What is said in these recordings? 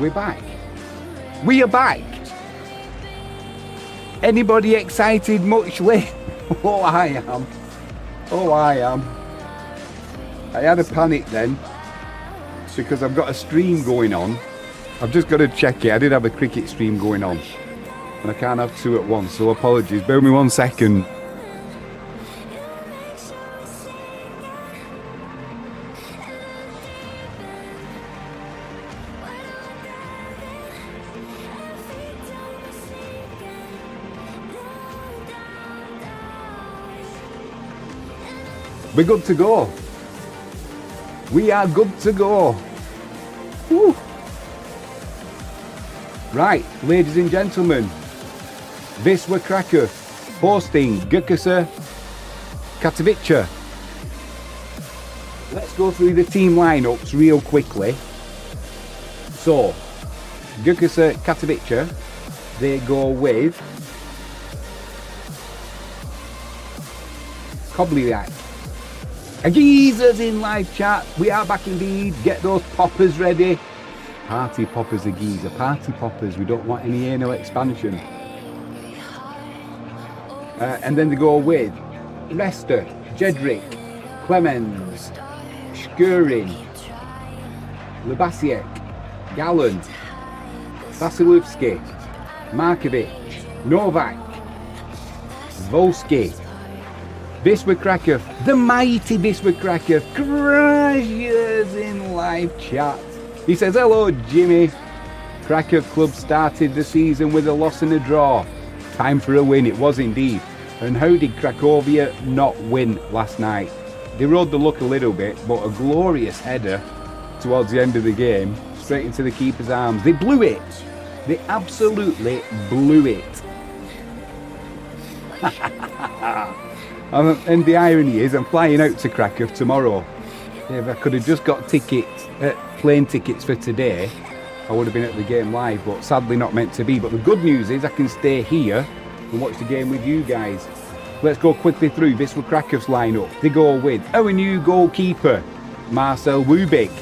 We're back. We are back. Anybody excited muchly? Oh, I am. Oh, I am. I had a panic then because I've got a stream going on. I've just got to check it. I did have a cricket stream going on and I can't have two at once, so apologies. Bear with me 1 second. We're good to go. We are good to go. Woo. Right, ladies and gentlemen, Wisła Krakow hosting GKS Katowice. Let's go through the team lineups real quickly. So, GKS Katowice, they go with Kobliak. Geezers in live chat, we are back indeed. Get those poppers ready. Party poppers are geezer, party poppers. We don't want any anal expansion. And then they go with Resta, Jedrick, Clemens, Shkurin, Lubasiek, Gallen, Vasilevsky, Markovic, Novak, Volsky, Wisła Kraków, the mighty Wisła Kraków, crashes in live chat. He says, hello Jimmy, Kraków club started the season with a loss and a draw. Time for a win, it was indeed. And how did Cracovia not win last night? They rode the luck a little bit, but a glorious header towards the end of the game, straight into the keeper's arms. They blew it. They absolutely blew it. And the irony is, I'm flying out to Krakow tomorrow. If I could have just got plane tickets for today, I would have been at the game live, but sadly not meant to be. But the good news is I can stay here and watch the game with you guys. Let's go quickly through Wisła Krakow's lineup. They go with our new goalkeeper, Marcel Wubik.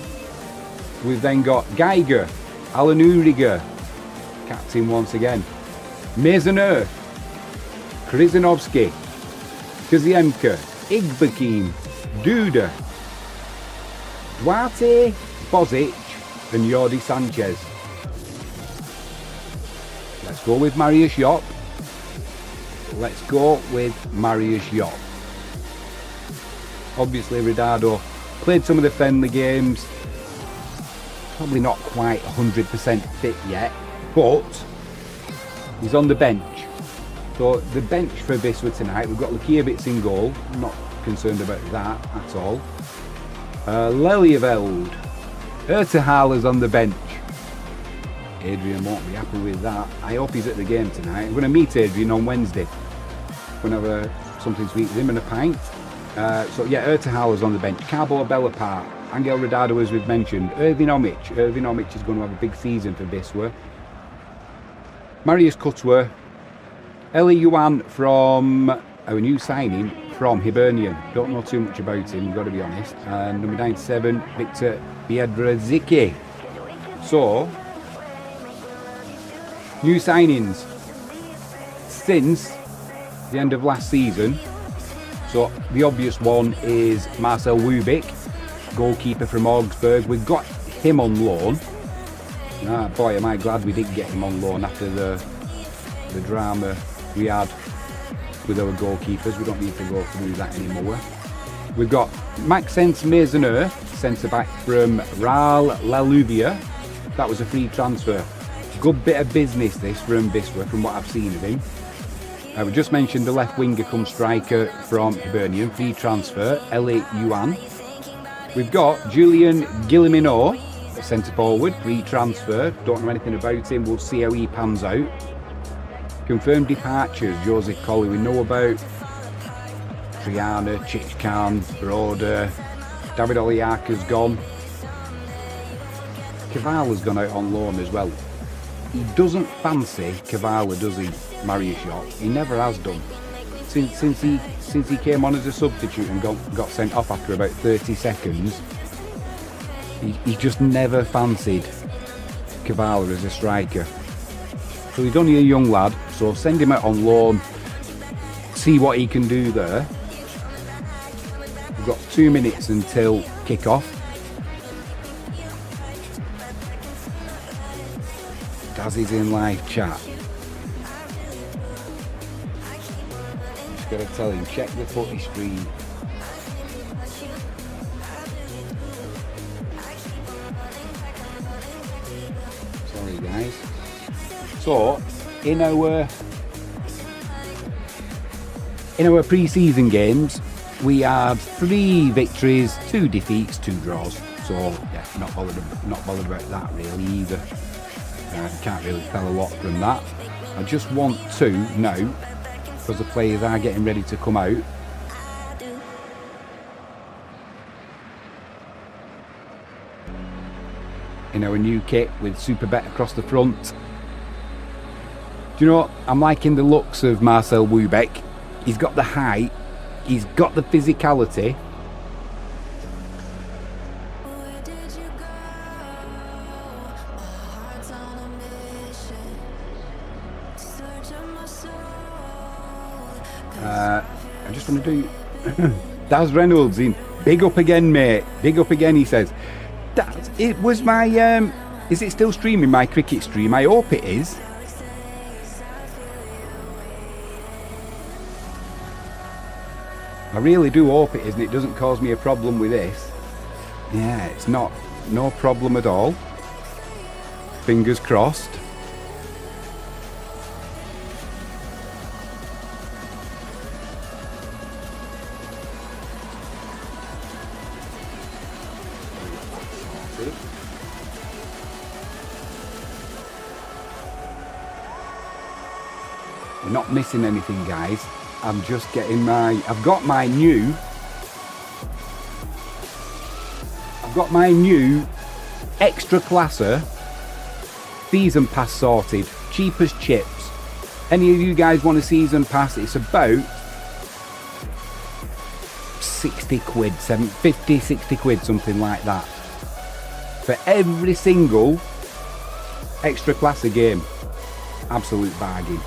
We've then got Geiger, Alan Uriger, captain once again, Maisonneuve, Krizanovsky, Kaziemka, Igbakim, Duda, Duarte, Bozic and Jordi Sanchez. Let's go with Mariusz Jop. Let's go with Mariusz Jop. Obviously Ridado played some of the friendly games. Probably not quite 100% fit yet, but he's on the bench. So the bench for Wisła tonight, we've got Lukiewicz in goal. I'm not concerned about that at all. Lelyeveld. Ertehala's on the bench. Adrian won't be happy with that. I hope he's at the game tonight. I'm going to meet Adrian on Wednesday. We're going to have something to eat with him and a pint. So yeah, Ertehala's on the bench. Cabo Bella Park. Angel Ridado, as we've mentioned. Irvin Omic is going to have a big season for Wisła. Marius Cutworth. Eli Yuan from our new signing from Hibernian. Don't know too much about him, got to be honest. And number 97, Victor Biedrzicki. So, new signings since the end of last season. So, the obvious one is Marcel Wubik, goalkeeper from Augsburg. We got him on loan. Ah, boy, am I glad we did get him on loan after the drama we had with our goalkeepers. We don't need to go through that anymore. We've got Maxence Maisonneuve, centre-back from Ral Laluvia. That was a free transfer. Good bit of business this from Wisła, from what I've seen of him. We just mentioned the left winger come striker from Hibernian, free transfer, Eli Yuan. We've got Julian Guillemino, centre forward, free transfer. Don't know anything about him, we'll see how he pans out. Confirmed departures, Joseph Colley we know about. Triana, Chichkan, Broder, David Oliaka's gone. Kavala's gone out on loan as well. He doesn't fancy Kavala, does he, Mariusz Jop? He never has done. Since he came on as a substitute and got sent off after about 30 seconds, he just never fancied Kavala as a striker. So he's only a young lad, so send him out on loan, see what he can do there. We've got 2 minutes until kick-off. Daz is in live chat. Just gotta tell him, check the footy stream. Sorry guys. So, in our pre-season games, we had 3 victories, 2 defeats, 2 draws. So yeah, not bothered about that really either. Can't really tell a lot from that. I just want to now, because the players are getting ready to come out, in our new kit with Super Bet across the front. Do you know what? I'm liking the looks of Marcel Wubeck. He's got the height, he's got the physicality. I just want to do Daz Reynolds in. Big up again, mate. Big up again, he says. Daz, it was my is it still streaming, my cricket stream? I hope it is. I really do hope it is, and it doesn't cause me a problem with this. Yeah, it's not. No problem at all. Fingers crossed. We're not missing anything, guys. I'm just getting I've got my new Ekstraklasa season pass sorted, cheap as chips. Any of you guys want a season pass? It's about 60 quid, 50, 60 quid, something like that, for every single Ekstraklasa game. Absolute bargain.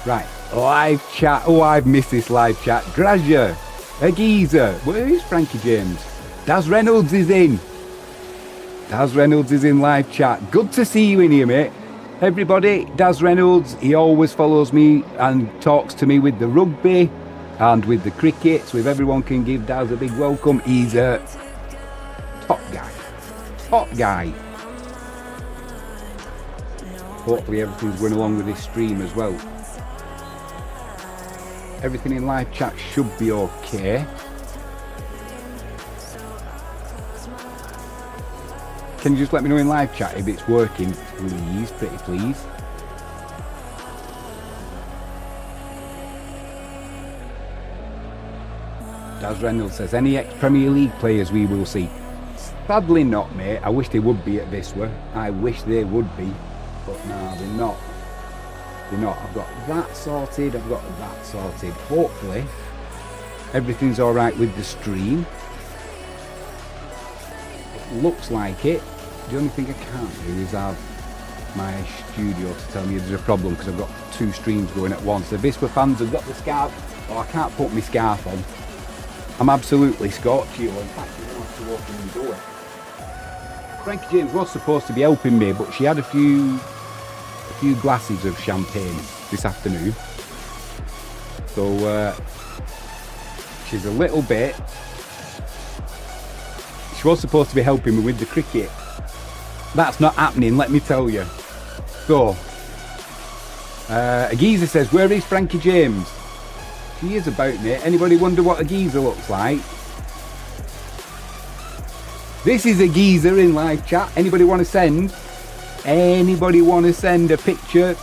Right, live chat. Oh, I've missed this live chat. Graja, Agiza, where is Frankie James? Daz Reynolds is in. Daz Reynolds is in live chat. Good to see you in here, mate. Everybody, Daz Reynolds, he always follows me and talks to me with the rugby and with the cricket. So if everyone can give Daz a big welcome, he's a top guy. Top guy. Hopefully everything's going along with this stream as well. Everything in live chat should be okay. Can you just let me know in live chat if it's working, please, pretty please? Daz Reynolds says, any ex-Premier League players we will see? Sadly not, mate. I wish they would be at Wisła. I wish they would be. But no, they're not. They're not. I've got that sorted, I've got that sorted. Hopefully, everything's alright with the stream. It looks like it. The only thing I can't do is have my studio to tell me there's a problem, because I've got 2 streams going at once. The Wisła fans have got the scarf. Oh, I can't put my scarf on. I'm absolutely scorched. In fact, I want to open the door. Frankie James was supposed to be helping me, but she had a few glasses of champagne this afternoon, so she's a little bit. She was supposed to be helping me with the cricket. That's not happening, let me tell you. So Agiza says, where is Frankie James? She is about, mate. Anybody wonder what Agiza looks like? This is Agiza in live chat. Anybody want to send? Anybody want to send a picture?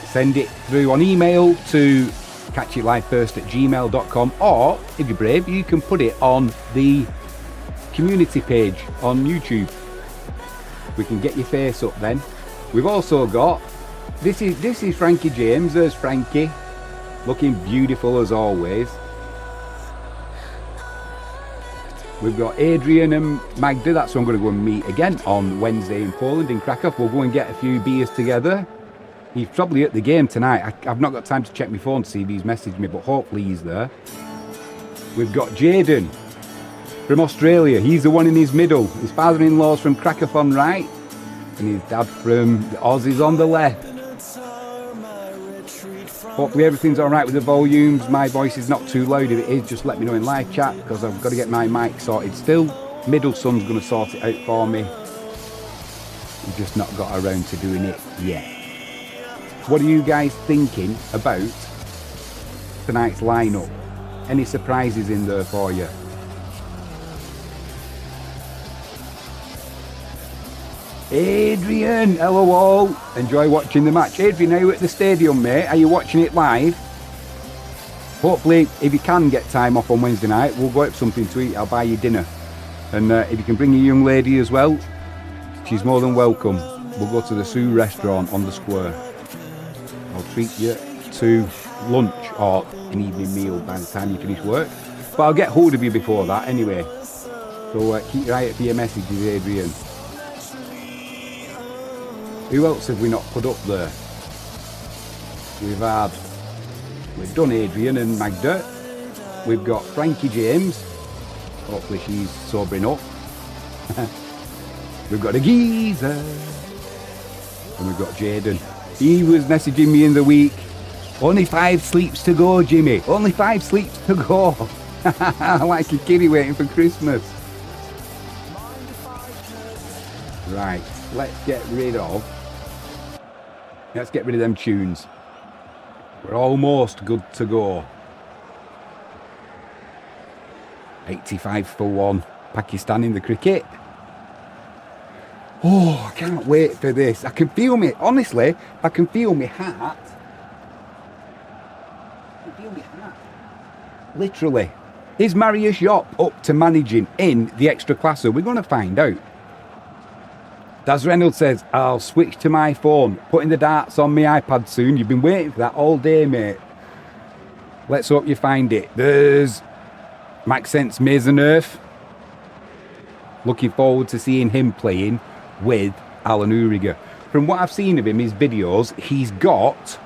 Send it through on email to catchitlivefirst@gmail.com, or if you're brave, you can put it on the community page on YouTube. We can get your face up then. We've also got this is Frankie James. There's Frankie, looking beautiful as always. We've got Adrian and Magda. That's who I'm going to go and meet again on Wednesday in Poland, in Krakow. We'll go and get a few beers together. He's probably at the game tonight. I've not got time to check my phone to see if he's messaged me, but hopefully he's there. We've got Jaden from Australia. He's the one in his middle. His father-in-law's from Krakow on right, and his dad from the Aussies on the left. Hopefully everything's all right with the volumes. My voice is not too loud. If it is, just let me know in live chat, because I've got to get my mic sorted still. Middle son's going to sort it out for me. We've just not got around to doing it yet. What are you guys thinking about tonight's lineup? Any surprises in there for you? Adrian, hello all. Enjoy watching the match. Adrian, are you at the stadium, mate? Are you watching it live? Hopefully, if you can get time off on Wednesday night, we'll go out for something to eat. I'll buy you dinner. And if you can bring your young lady as well, she's more than welcome. We'll go to the Sue restaurant on the square. I'll treat you to lunch or an evening meal by the time you finish work. But I'll get hold of you before that anyway. So keep your eye out for your messages, Adrian. Who else have we not put up there? We've done Adrian and Magda. We've got Frankie James. Hopefully she's sobering up. We've got a geezer. And we've got Jaden. He was messaging me in the week. Only 5 sleeps to go, Jimmy. Only 5 sleeps to go. Like a kiddie waiting for Christmas. Right, let's get rid of them tunes. We're almost good to go. 85 for 1. Pakistan in the cricket. Oh, I can't wait for this. I can feel me, honestly, I can feel my heart. Literally. Is Marius Yop up to managing in the Ekstraklasa? We're going to find out. Daz Reynolds says, I'll switch to my phone, putting the darts on my iPad soon. You've been waiting for that all day, mate. Let's hope you find it. There's Maxence Maisonneuve. Looking forward to seeing him playing with Alan Uriger. From what I've seen of him, his videos, he's got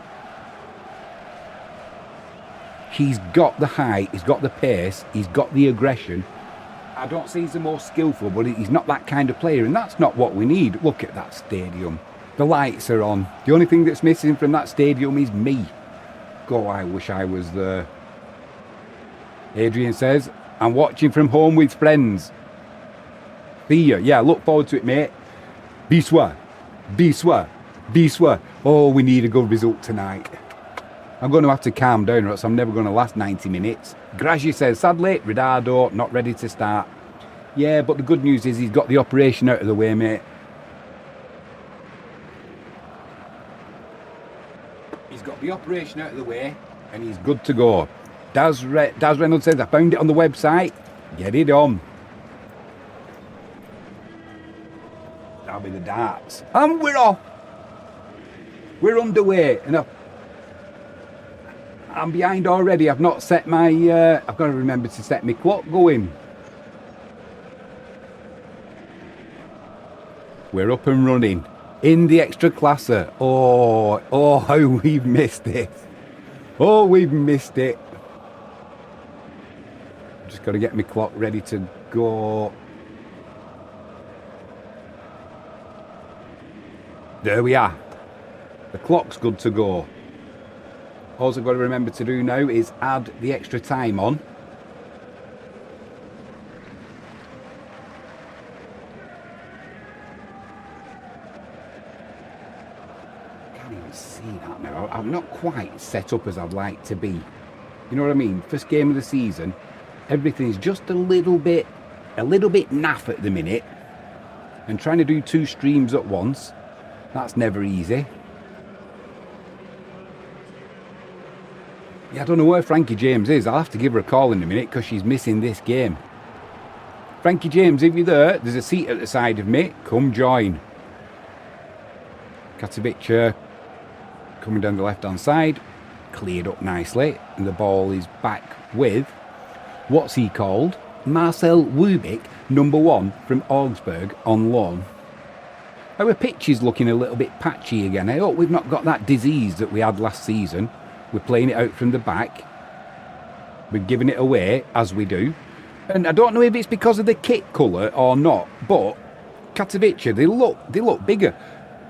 the height, he's got the pace, he's got the aggression. I don't say he's the most skillful, but he's not that kind of player, and that's not what we need. Look at that stadium. The lights are on. The only thing that's missing from that stadium is me. God, I wish I was there. Adrian says, I'm watching from home with friends. See ya. Yeah, look forward to it, mate. Wisła. Wisła. Wisła. Oh, we need a good result tonight. I'm going to have to calm down, or else I'm never going to last 90 minutes. Grazi says, sadly, Ridado not ready to start. Yeah, but the good news is he's got the operation out of the way, mate. He's got the operation out of the way, and he's good to go. Daz Reynolds says, I found it on the website. Get it on. That'll be the darts. And we're off. We're underway, and I'm behind already. I've not set my, I've got to remember to set my clock going. We're up and running in the Ekstraklasa. Oh, how we've missed it. Oh, we've missed it. Just got to get my clock ready to go. There we are. The clock's good to go. All I've got to remember to do now is add the extra time on. Can't even see that now. I'm not quite set up as I'd like to be. You know what I mean? First game of the season, everything's just a little bit naff at the minute. And trying to do 2 streams at once, that's never easy. Yeah, I don't know where Frankie James is. I'll have to give her a call in a minute because she's missing this game. Frankie James, if you're there, there's a seat at the side of me. Come join. Katowice coming down the left-hand side. Cleared up nicely. And the ball is back with, what's he called? Marcel Wubik, number 1 from Augsburg on loan. Our pitch is looking a little bit patchy again. I hope we've not got that disease that we had last season. We're playing it out from the back. We're giving it away, as we do. And I don't know if it's because of the kit colour or not, but Katowice, they look bigger.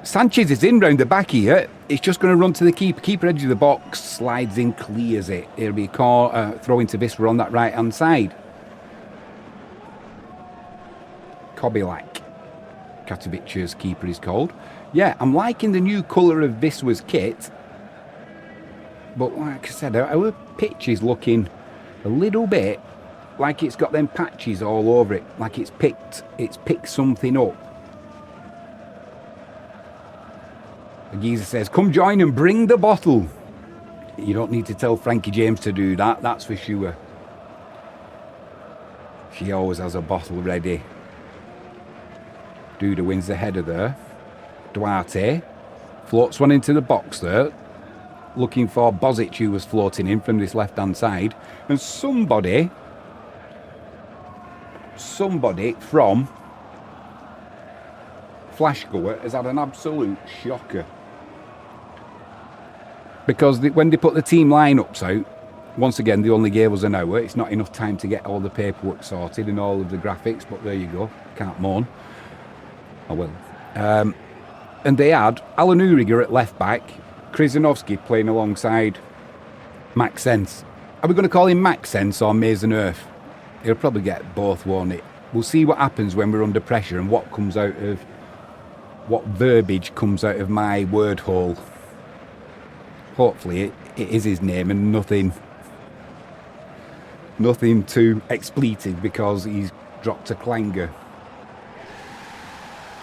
Sanchez is in round the back here. It's just going to run to the keeper edge of the box, slides in, clears it. It'll be a throw into Wisła on that right-hand side. Kobilak, Katowice's keeper is called. Yeah, I'm liking the new colour of Wisła's kit. But like I said, our pitch is looking a little bit like it's got them patches all over it, like it's picked something up. The geezer says, come join and bring the bottle. You don't need to tell Frankie James to do that, that's for sure. She always has a bottle ready. Duda wins the header there. Duarte floats one into the box there, looking for Bozic, who was floating in from this left-hand side. And somebody from Flashgoer has had an absolute shocker. Because when they put the team lineups out, once again, they only gave us an hour. It's not enough time to get all the paperwork sorted and all of the graphics, but there you go. Can't moan. I will. And they had Alan Uriger at left-back, Krzyzanowski playing alongside Max Sense. Are we going to call him Max Sense or Mason Earth? He'll probably get both, won't it? We'll see what happens when we're under pressure and what verbiage comes out of my word hole. Hopefully it is his name and nothing too expletive because he's dropped a clanger.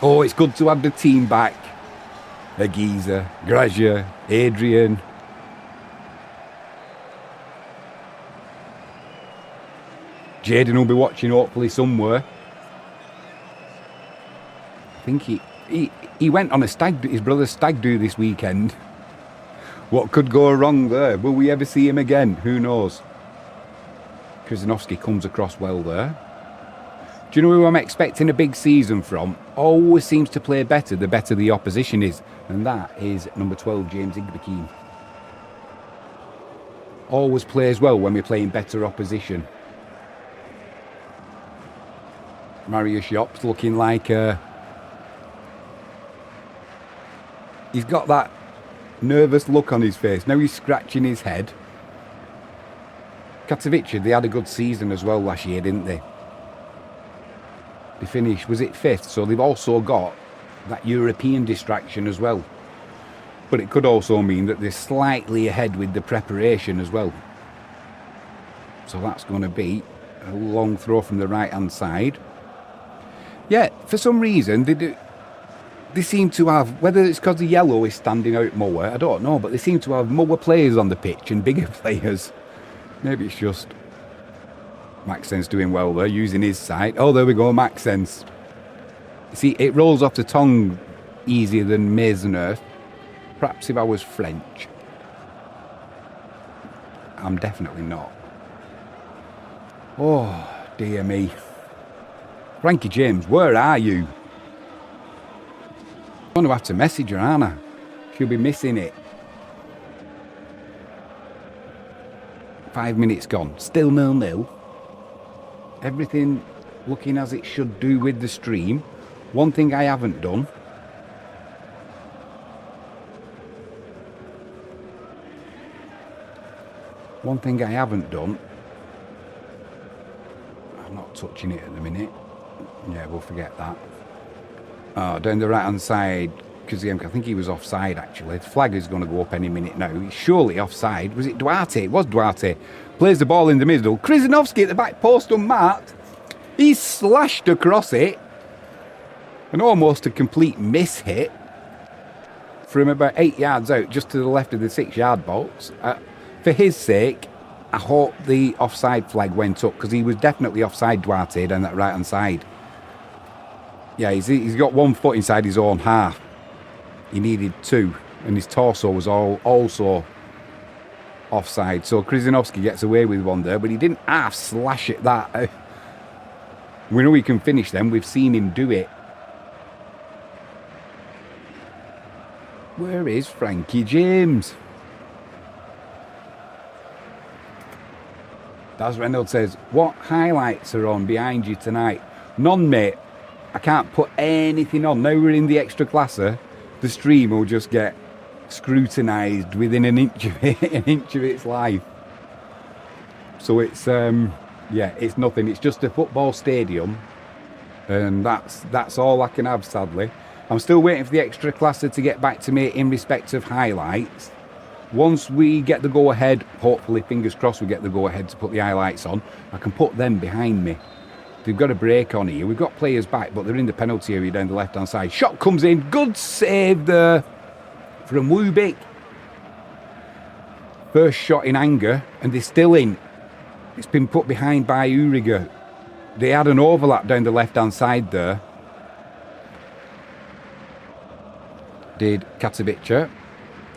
Oh, it's good to have the team back. Agiza, Graja, Adrian. Jaden will be watching hopefully somewhere. I think he went on his brother's stag do this weekend. What could go wrong there? Will we ever see him again? Who knows? Krzyzanowski comes across well there. Do you know who I'm expecting a big season from? Always seems to play better the better the opposition is. And that is number 12, James Igbekin. Always plays well when we're playing better opposition. Mario Shops looking like he's got that nervous look on his face. Now he's scratching his head. Katowice, they had a good season as well last year, didn't they? They finished, was it 5th? So they've also got that European distraction as well. But it could also mean that they're slightly ahead with the preparation as well. So that's going to be a long throw from the right-hand side. Yeah, for some reason, they seem to have, whether it's because the yellow is standing out more, I don't know, but they seem to have more players on the pitch and bigger players. Maybe it's just Max Sense doing well there, using his side. Oh, there we go, Max Sense. See, it rolls off the tongue easier than Mason Earth. Perhaps if I was French. I'm definitely not. Oh, dear me. Frankie James, where are you? I'm going to have to message her, aren't I? She'll be missing it. 5 minutes gone. Still 0-0. Everything looking as it should do with the stream. One thing I haven't done. I'm not touching it at the minute. Yeah, we'll forget that. Oh, down the right-hand side, because I think he was offside, actually. The flag is going to go up any minute now. He's surely offside. Was it Duarte? It was Duarte. Plays the ball in the middle. Krzyzanowski at the back post unmarked. He's slashed across it. And almost a complete miss hit. From about 8 yards out, just to the left of the 6-yard box. For his sake, I hope the offside flag went up, because he was definitely offside, Duarte, down that right-hand side. Yeah, he's got 1 foot inside his own half. He needed 2, and his torso was also offside. So Krzyzanowski gets away with one there, but he didn't half slash it that We know he can finish them. We've seen him do it. Where is Frankie James? Daz Reynolds says, what highlights are on behind you tonight? None, mate. I can't put anything on. Now we're in the Ekstraklasa, the stream will just get scrutinised within an inch of its life. So it's it's nothing. It's just a football stadium, and that's all I can have, sadly. I'm still waiting for the Ekstraklasa to get back to me in respect of highlights. Once we get the go-ahead, hopefully, fingers crossed, we get the go-ahead to put the highlights on, I can put them behind me. They've got a break on here. We've got players back, but they're in the penalty area down the left-hand side. Shot comes in. Good save there from Wubik. First shot in anger, and they're still in. It's been put behind by Uriga. They had an overlap down the left-hand side there. Did Katowice.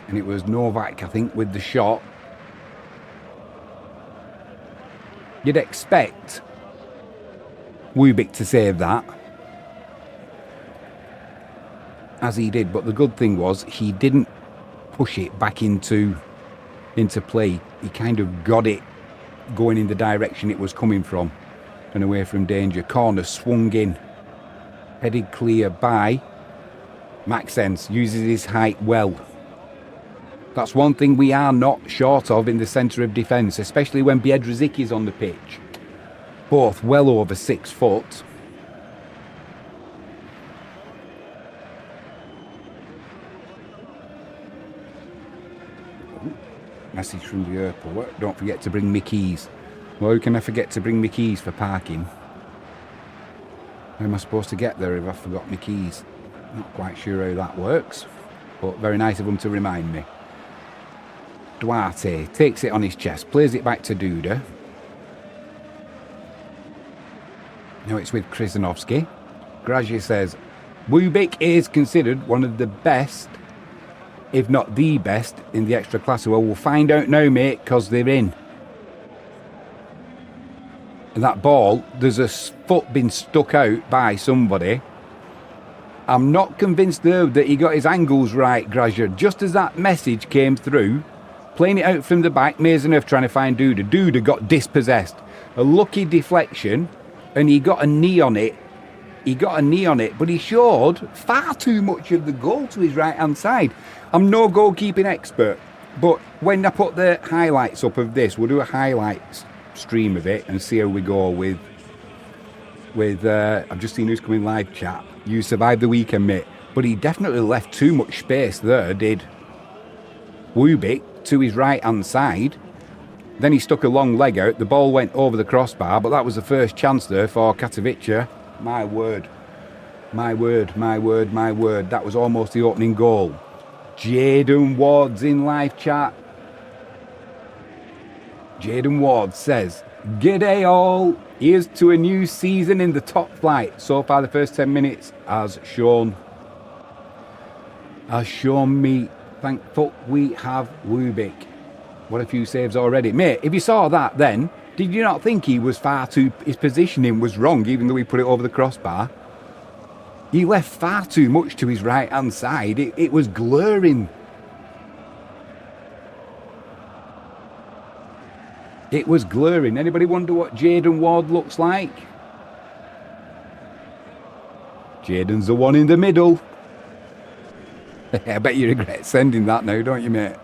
And it was Novak, I think, with the shot. You'd expect Wubik to save that, as he did, but the good thing was he didn't push it back into play. He kind of got it going in the direction it was coming from and away from danger. Corner swung in, headed clear by Maxence. Uses his height well. That's one thing we are not short of in the centre of defence, especially when Biedrzyk is on the pitch. Both well over 6 foot. Message from the airport. Don't forget to bring me keys. Well, how can I forget to bring me keys for parking? How am I supposed to get there if I forgot my keys? Not quite sure how that works, but very nice of them to remind me. Duarte takes it on his chest, plays it back to Duda. Now it's with Krzyzanowski. Grazier says, Wubik is considered one of the best, if not the best, in the Ekstraklasa. Well, we'll find out now, mate, because they're in. And that ball, there's a foot been stuck out by somebody. I'm not convinced, though, that he got his angles right, Grazier. Just as that message came through, playing it out from the back, Mazenov trying to find Duda. Duda got dispossessed. A lucky deflection, and he got a knee on it. But he showed far too much of the goal to his right-hand side. I'm no goalkeeping expert, but when I put the highlights up of this, we'll do a highlights stream of it and see how we go with I've just seen who's coming live chat. You survived the weekend, mate. But he definitely left too much space there, did Wubik, to his right-hand side. Then he stuck a long leg out. The ball went over the crossbar, but that was the first chance there for Katowice. My word. That was almost the opening goal. Jaden Ward's in live chat. Jaden Ward says, G'day all. Here's to a new season in the top flight. So far the first 10 minutes has shown me thankful we have Wubik. What a few saves already. Mate, if you saw that then, did you not think he was his positioning was wrong, even though he put it over the crossbar? He left far too much to his right-hand side. It was glaring. It was glaring. Anybody wonder what Jaden Ward looks like? Jaden's the one in the middle. I bet you regret sending that now, don't you, mate?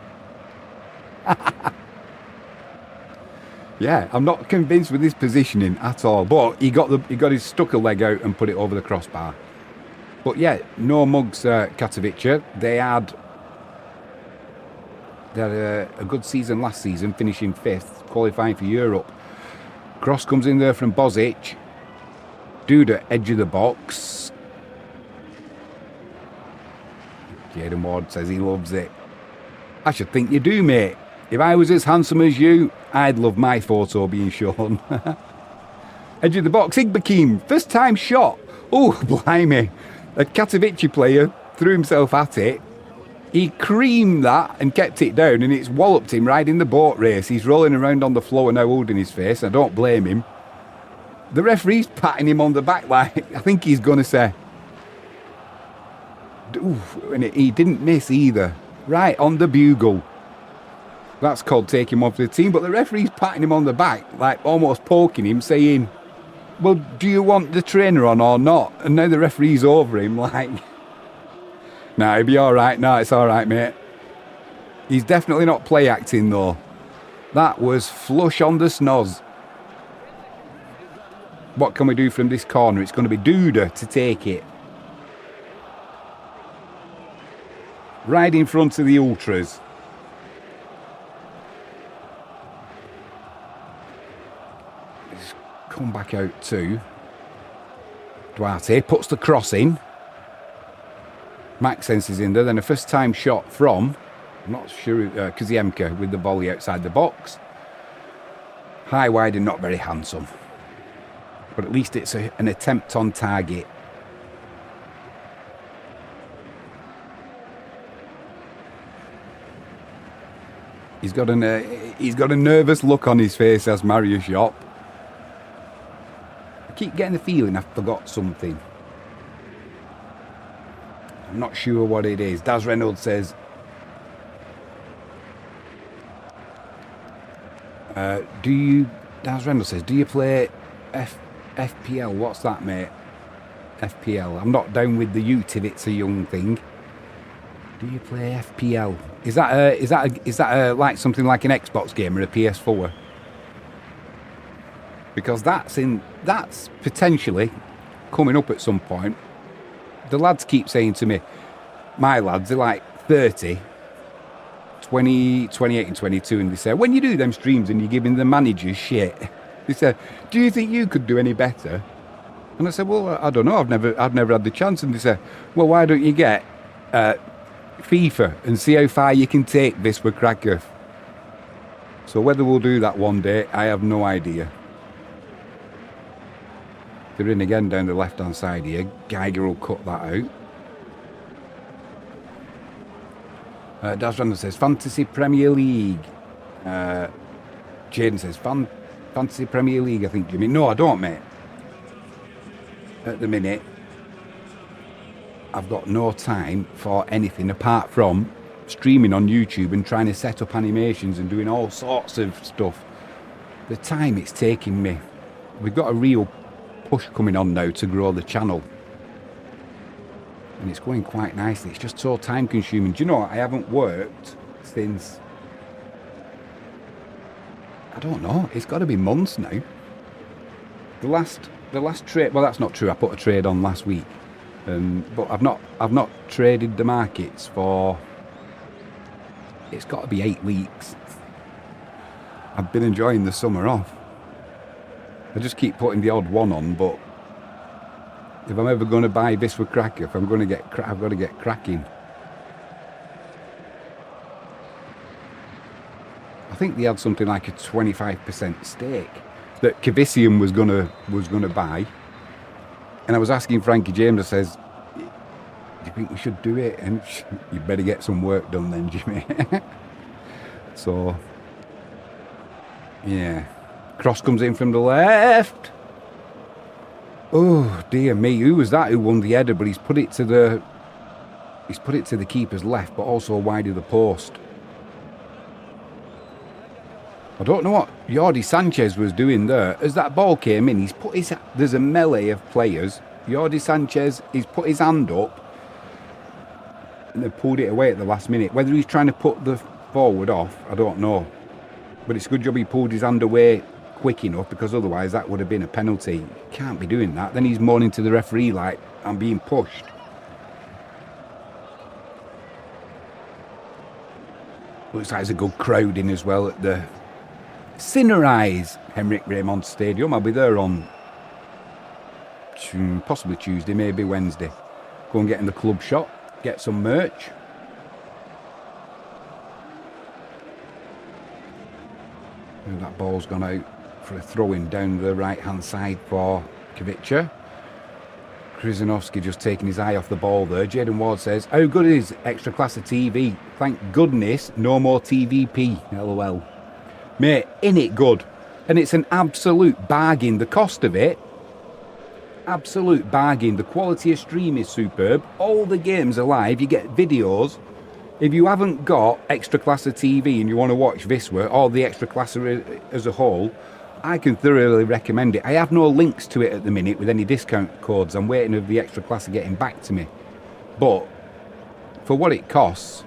Yeah, I'm not convinced with his positioning at all. But he got his stuck a leg out and put it over the crossbar. But yeah, no mugs, Katowice. They had a good season last season, finishing 5th, qualifying for Europe. Cross comes in there from Bozic. Duda, edge of the box. Jaden Ward says he loves it. I should think you do, mate. If I was as handsome as you, I'd love my photo being shown. Edge of the box, Igbakim, first time shot. Oh, blimey. A Katowice player threw himself at it. He creamed that and kept it down, and it's walloped him right in the boat race. He's rolling around on the floor now, holding his face. I don't blame him. The referee's patting him on the back like, I think he's going to say, oof, and he didn't miss either. Right on the bugle. That's called taking him off the team, but the referee's patting him on the back, like almost poking him, saying, well, do you want the trainer on or not? And now the referee's over him like, nah, he'll be all right. No, it's all right, mate. He's definitely not play acting though. That was flush on the snoz. What can we do from this corner? It's going to be Duda to take it. Right in front of the Ultras. It's come back out to Duarte. Puts the cross in. Maxence is in there. Then a first time shot from, I'm not sure, Kaziemka with the volley outside the box. High, wide and not very handsome. But at least it's an attempt on target. He's got a nervous look on his face as Mario shot. I keep getting the feeling I forgot something. I'm not sure what it is. Daz Reynolds says, Daz Reynolds says, do you play FPL? What's that, mate? FPL. I'm not down with the youth if it's a young thing. Do you play FPL? Is that like something like an Xbox game or a PS4? Because that's potentially coming up at some point. The lads keep saying to me, my lads are like 30, 20, 28 and 22, and they say, when you do them streams and you're giving the managers shit, they say, do you think you could do any better? And I said, well, I don't know, I've never had the chance. And they say, well, why don't you get FIFA and see how far you can take Wisła Kraków? So whether we'll do that one day, I have no idea. They're in again down the left hand side here. Geiger will cut that out. Daz Randall says Fantasy Premier League. Jaden says Fantasy Premier League, I think, Jimmy. No, I don't, mate. At the minute, I've got no time for anything apart from streaming on YouTube and trying to set up animations and doing all sorts of stuff. The time it's taking me, we've got a real push coming on now to grow the channel. And it's going quite nicely. It's just so time consuming. Do you know what? I haven't worked since, I don't know, it's got to be months now. The last trade, well, that's not true. I put a trade on last week. But I've not traded the markets for, it's got to be 8 weeks. I've been enjoying the summer off. I just keep putting the odd one on, but if I'm ever going to buy Wisła Kraków, I've got to get cracking. I think they had something like a 25% stake that Kavicium was gonna buy. And I was asking Frankie James, I says, do you think we should do it? And you better get some work done then, Jimmy. So, yeah. Cross comes in from the left. Oh, dear me. Who was that who won the header? But he's put it to the keeper's left, but also wide of the post. I don't know what Jordi Sanchez was doing there. As that ball came in, there's a melee of players. Jordi Sanchez, he's put his hand up and they pulled it away at the last minute. Whether he's trying to put the forward off, I don't know. But it's a good job he pulled his hand away quick enough, because otherwise that would have been a penalty. You can't be doing that. Then he's moaning to the referee like, I'm being pushed. Looks like there's a good crowd in as well at the Cinerise Henryk Reyman Stadium. I'll be there on possibly Tuesday, maybe Wednesday. Go and get in the club shop, get some merch. And that ball's gone out for a throw-in down the right-hand side for Kavica. Krzyzanowski just taking his eye off the ball there. Jaden Ward says, how good is Ekstraklasa TV? Thank goodness, no more TVP. LOL. Mate, in it good. And it's an absolute bargain. The cost of it, absolute bargain. The quality of stream is superb. All the games are live. You get videos. If you haven't got Ekstraklasa TV and you want to watch Wisła or the Ekstraklasa as a whole, I can thoroughly recommend it. I have no links to it at the minute with any discount codes. I'm waiting for the Ekstraklasa getting back to me. But for what it costs,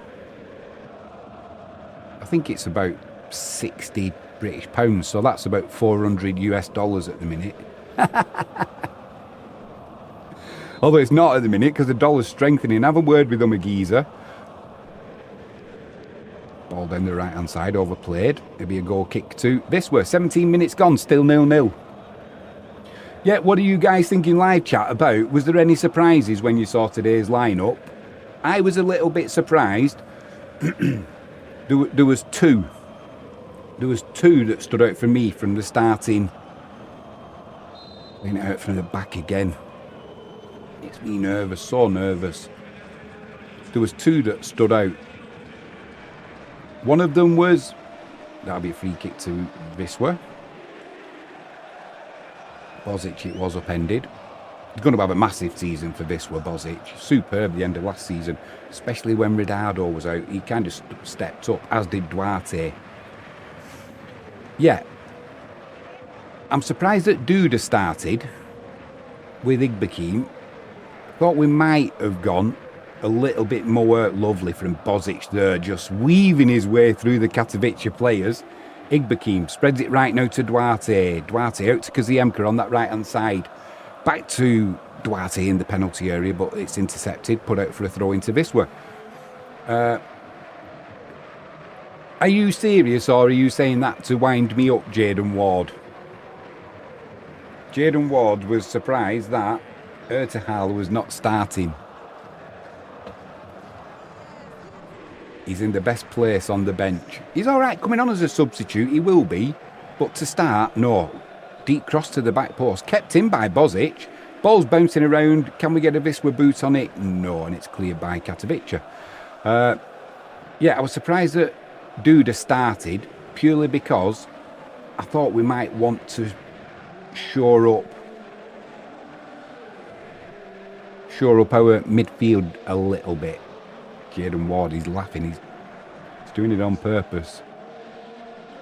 I think it's about 60 British pounds. So that's about 400 US dollars at the minute. Although it's not at the minute because the dollar's strengthening. Have a word with them, a geezer. Ball down the right hand side, overplayed. It'll be a goal kick to Wisła. 17 minutes gone, still 0-0. Yeah, what are you guys thinking live chat about? Was there any surprises when you saw today's lineup? I was a little bit surprised. There was two. There was two that stood out for me from the starting. Went out from the back again. It's me nervous, so nervous. There was two that stood out. One of them was, that'll be a free kick to Wisła. Bozic, it was upended. He's going to have a massive season for Wisła, Bozic. Superb the end of last season, especially when Ridardo was out. He kind of stepped up, as did Duarte. Yeah. I'm surprised that Duda started with Igbekim. Thought we might have gone a little bit more lovely from Bozic there, just weaving his way through the Katowice players. Igbekim spreads it right now to Duarte. Duarte out to Kaziemka on that right hand side. Back to Duarte in the penalty area, but it's intercepted, put out for a throw into Wisła. Are you serious, or are you saying that to wind me up, Jaden Ward? Jaden Ward was surprised that Ertehal was not starting. He's in the best place on the bench. He's all right coming on as a substitute, he will be. But to start, no. Deep cross to the back post. Kept in by Bozic. Ball's bouncing around. Can we get a Wisła boot on it? No, and it's cleared by Katowice. Yeah, I was surprised that Duda started purely because I thought we might want to shore up our midfield a little bit. Jaden Ward, he's laughing. He's doing it on purpose.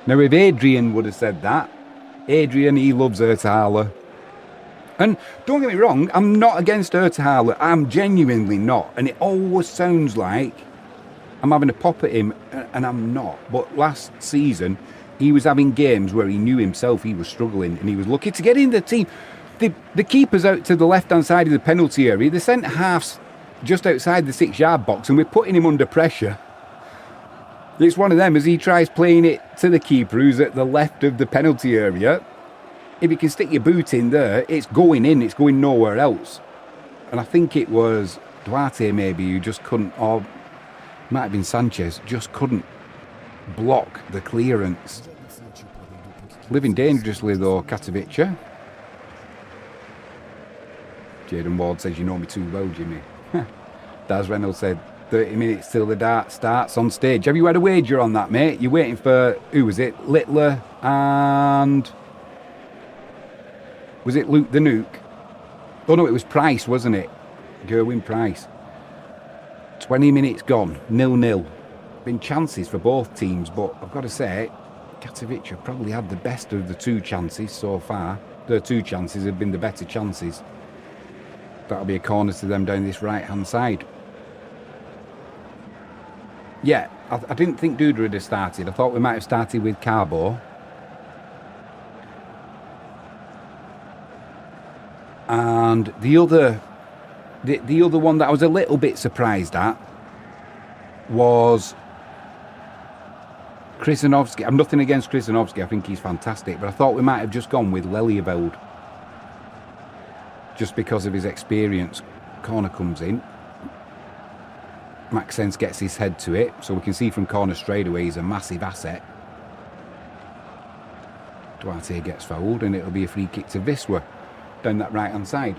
Now, if Adrian would have said that, Adrian, he loves Ertehal. And don't get me wrong, I'm not against Ertehal. I'm genuinely not. And it always sounds like I'm having a pop at him, and I'm not. But last season, he was having games where he knew himself he was struggling, and he was lucky to get in the team. The keeper's out to the left-hand side of the penalty area. The centre-half's just outside the 6-yard box, and we're putting him under pressure. It's one of them as he tries playing it to the keeper who's at the left of the penalty area. If you can stick your boot in there, it's going in, it's going nowhere else. And I think it was Duarte maybe who just couldn't, or it might have been Sanchez, just couldn't block the clearance. Living dangerously though, Katowice. Jaden Ward says, you know me too well, Jimmy. Daz Reynolds said, 30 minutes till the dart starts on stage. Have you had a wager on that, mate? You're waiting for, who was it? Littler and... was it Luke the Nuke? Oh no, it was Price, wasn't it? Gerwin Price. 20 minutes gone, 0-0. Been chances for both teams, but I've got to say, Katowice have probably had the best of the two chances so far. Their two chances have been the better chances. That'll be a corner to them down this right-hand side. Yeah, I didn't think Duda would have started. I thought we might have started with Carbo. And the other one that I was a little bit surprised at was Krisanovsky. I'm nothing against Krisanovsky. I think he's fantastic. But I thought we might have just gone with Lelyeveld. Just because of his experience. Corner comes in. Maxence gets his head to it. So we can see from corner straight away he's a massive asset. Duarte gets fouled and it'll be a free kick to Wisła down that right hand side.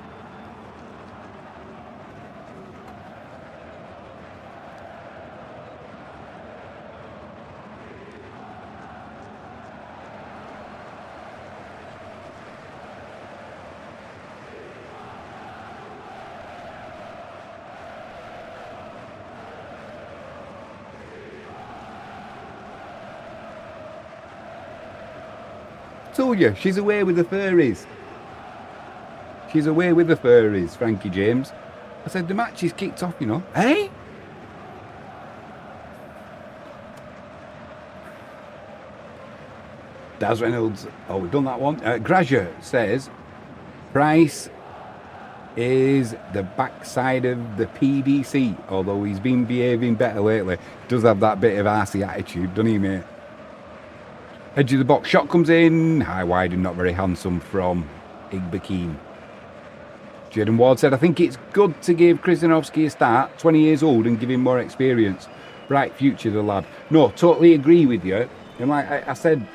told you, she's away with the furries. She's away with the furries, Frankie James. I said, the match is kicked off, you know. Hey? Daz Reynolds, oh, we've done that one. Grazier says, Price is the backside of the PDC, although he's been behaving better lately. Does have that bit of arsey attitude, doesn't he, mate? Edge of the box shot comes in. High wide and not very handsome from Igbekeem. Jaden Ward said, I think it's good to give Krzyzanowski a start, 20 years old, and give him more experience. Bright future, the lad. No, totally agree with you. And like I said,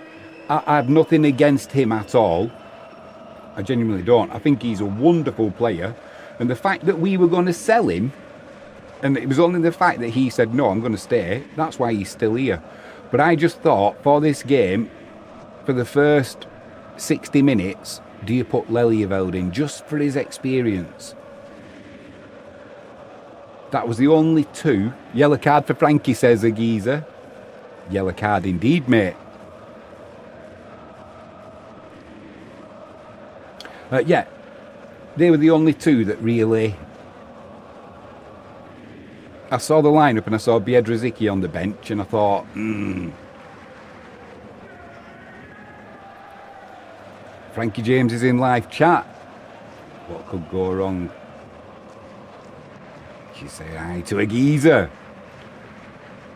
I have nothing against him at all. I genuinely don't. I think he's a wonderful player. And the fact that we were going to sell him, and it was only the fact that he said, no, I'm going to stay, that's why he's still here. But I just thought, for this game, for the first 60 minutes, do you put Lelyeveld in just for his experience? That was the only two. Yellow card for Frankie, says a geezer. Yellow card indeed, mate. Yeah, they were the only two that really... I saw the lineup and I saw Biedrzycki on the bench and I thought, Frankie James is in live chat. What could go wrong? She say hi to a geezer.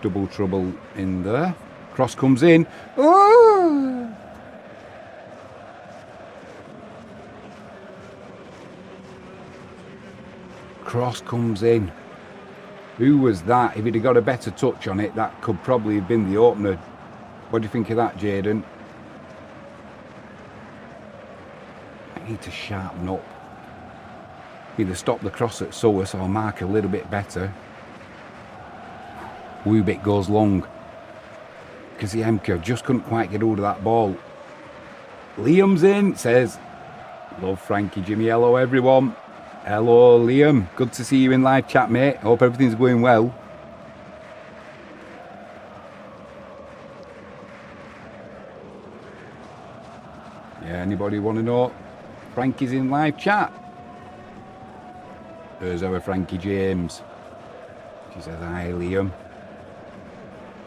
Double trouble in there. Cross comes in. Oh! Cross comes in. Who was that? If he'd have got a better touch on it, that could probably have been the opener. What do you think of that, Jaden? I need to sharpen up. Either stop the cross at Soas or mark a little bit better. Wubik goes long. Kaziemka just couldn't quite get hold of that ball. Liam's in, says, love Frankie, Jimmy, hello everyone. Hello Liam, good to see you in live chat, mate. Hope everything's going well. Yeah, anybody want to know? Frankie's in live chat. There's our Frankie James. She says, hi Liam.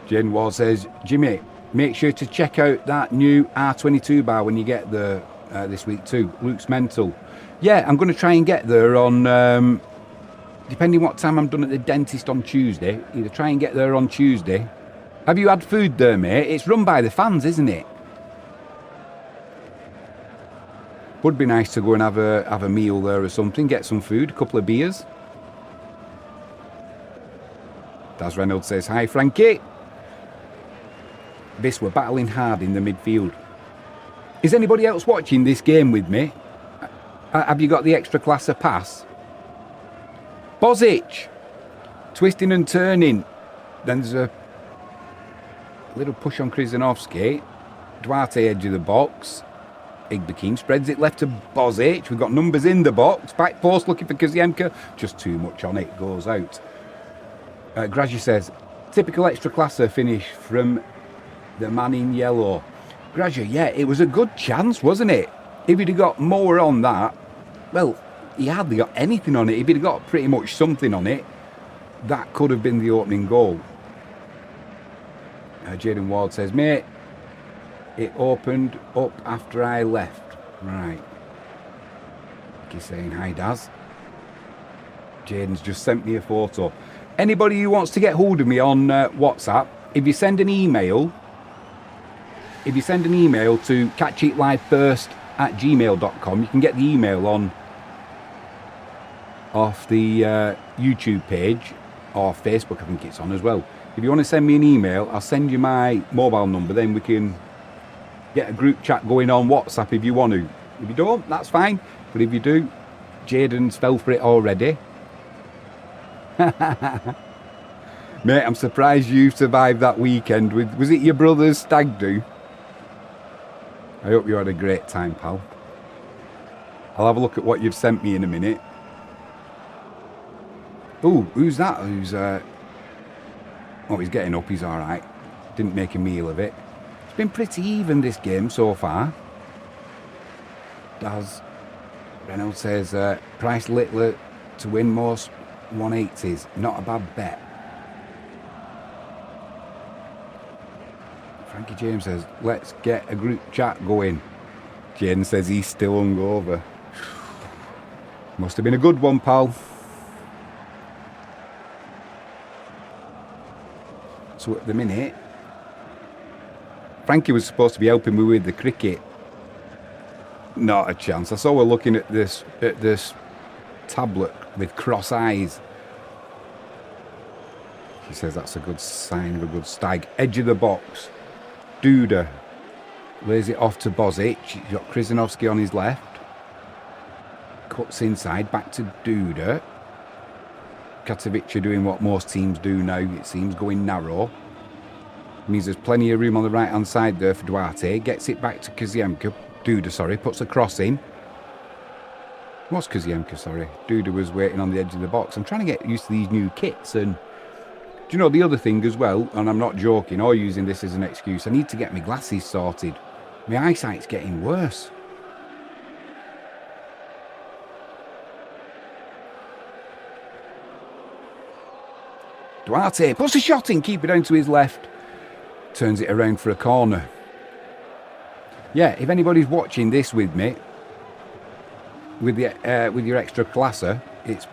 Jen Wall says, Jimmy, make sure to check out that new R22 bar when you get there this week too. Looks mental. Yeah, I'm going to try and get there on, depending what time I'm done at the dentist on Tuesday, either try and get there on Tuesday. Have you had food there, mate? It's run by the fans, isn't it? Would be nice to go and have a meal there or something, get some food, a couple of beers. Daz Reynolds says, hi Frankie. Wisła battling hard in the midfield. Is anybody else watching this game with me? Have you got the Ekstraklasa pass? Bozic! Twisting and turning. Then there's a little push on Krzyzanowski. Duarte edge of the box. Igbekeem spreads it left to Bozic. We've got numbers in the box. Back post looking for Kaziemka. Just too much on it. Goes out. Grazier says, typical Ekstraklasa finish from the man in yellow. Grazier, yeah, it was a good chance, wasn't it? If he'd have got more on that, well, he hardly got anything on it. If he'd have got pretty much something on it, that could have been the opening goal. Jaden Ward says, mate, it opened up after I left. Right. He's saying, hi, Daz. Jaden's just sent me a photo. Anybody who wants to get hold of me on WhatsApp, if you send an email to catcheatlivefirst@gmail.com, you can get the email on off the YouTube page or Facebook, I think it's on as well. If you want to send me an email, I'll send you my mobile number, then we can get a group chat going on WhatsApp if you want to. If you don't, that's fine. But if you do, Jaden's fell for it already. Mate, I'm surprised you survived that weekend. Was it your brother's stag do? I hope you had a great time, pal. I'll have a look at what you've sent me in a minute. Oh, who's that? Oh, he's getting up, he's alright. Didn't make a meal of it. It's been pretty even, this game, so far. does. Reynolds says, Price Littler to win most 180s. Not a bad bet. Frankie James says, let's get a group chat going. Jaden says he's still hungover. Must have been a good one, pal. So at the minute, Frankie was supposed to be helping me with the cricket. Not a chance. I saw her looking at this tablet with cross eyes. She says that's a good sign of a good stag. Edge of the box. Duda lays it off to Bozic. He's got Krzyzanowski on his left. Cuts inside, back to Duda. Katowice are doing what most teams do now, it seems, going narrow. Means there's plenty of room on the right hand side there for Duarte. Gets it back to Kaziemka. Duda, sorry, puts a cross in. What's Kaziemka, sorry? Duda was waiting on the edge of the box. I'm trying to get used to these new kits, and do you know the other thing as well, and I'm not joking or using this as an excuse, I need to get my glasses sorted. My eyesight's getting worse. Duarte puts a shot in, keep it down to his left. Turns it around for a corner. Yeah, if anybody's watching this with me, with your Ekstraklasa, it's...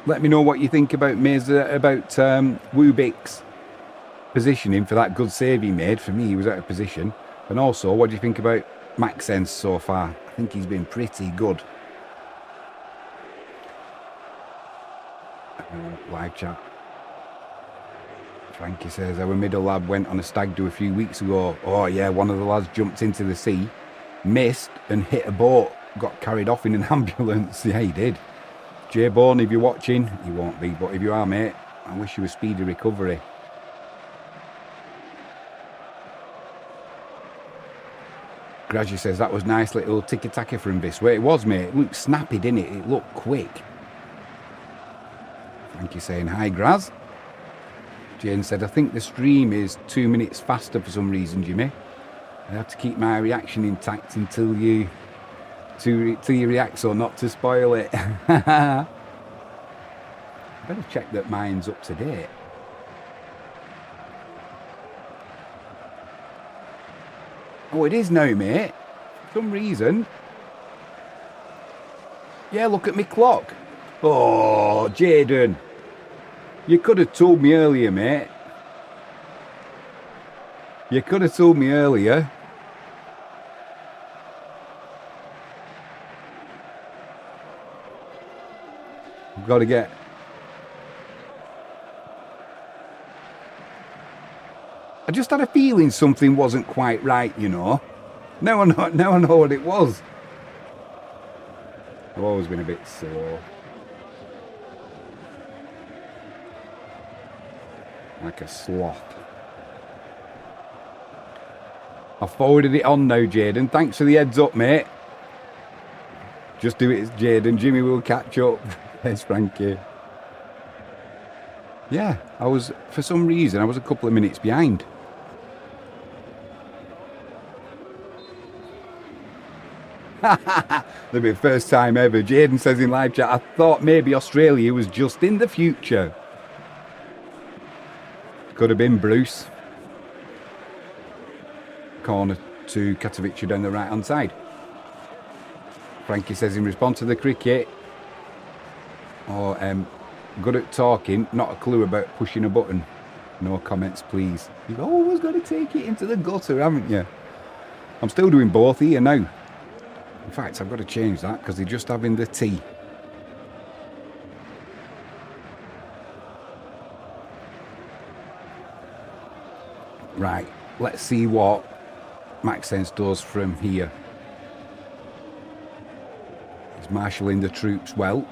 Let me know what you think about Wubik's positioning for that good save he made. For me, he was out of position. And also, what do you think about Maxence so far? I think he's been pretty good. Live chat. Frankie says, our middle lad went on a stag do a few weeks ago. Oh yeah, one of the lads jumped into the sea, missed and hit a boat, got carried off in an ambulance. Yeah, he did. Jay Bourne, if you're watching, you won't be, but if you are, mate, I wish you a speedy recovery. Grazi says, that was nice little tiki-taka from Wisła. It was, mate. It looked snappy, didn't it? It looked quick. Frankie saying, hi, Graz. Jane said, I think the stream is 2 minutes faster for some reason, Jimmy. I have to keep my reaction intact until you react, so not to spoil it. Better check that mine's up to date. Oh, it is now, mate. For some reason. Yeah, look at me clock. Oh, Jaden. You could have told me earlier, mate. You could have told me earlier. I've got to get... I just had a feeling something wasn't quite right, you know. Now I know what it was. I've always been a bit slow. Like a sloth. I've forwarded it on now, Jaden. Thanks for the heads up, mate. Just do it, Jaden. Jimmy will catch up. There's Frankie. Yeah, for some reason, I was a couple of minutes behind. That'll be the first time ever. Jaden says in live chat, I thought maybe Australia was just in the future. Could have been Bruce. Corner to Katowice down the right hand side. Frankie says in response to the cricket, good at talking, not a clue about pushing a button. No comments, please. You've always got to take it into the gutter, haven't you? I'm still doing both here now. In fact, I've got to change that because they're just having the tea. Right, let's see what Maxence does from here. He's marshalling the troops well.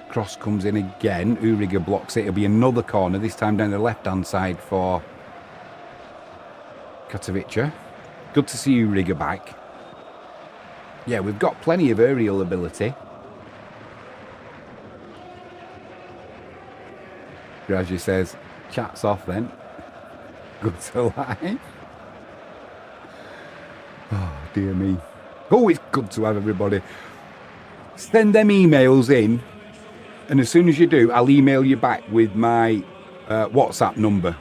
Cross comes in again. Uriga blocks it. It'll be another corner, this time down the left-hand side for Katowice. Good to see Uriga back. Yeah, we've got plenty of aerial ability. Grazi says, chat's off then. Good to life. Oh, dear me. Oh, it's good to have everybody. Send them emails in, and as soon as you do, I'll email you back with my WhatsApp number.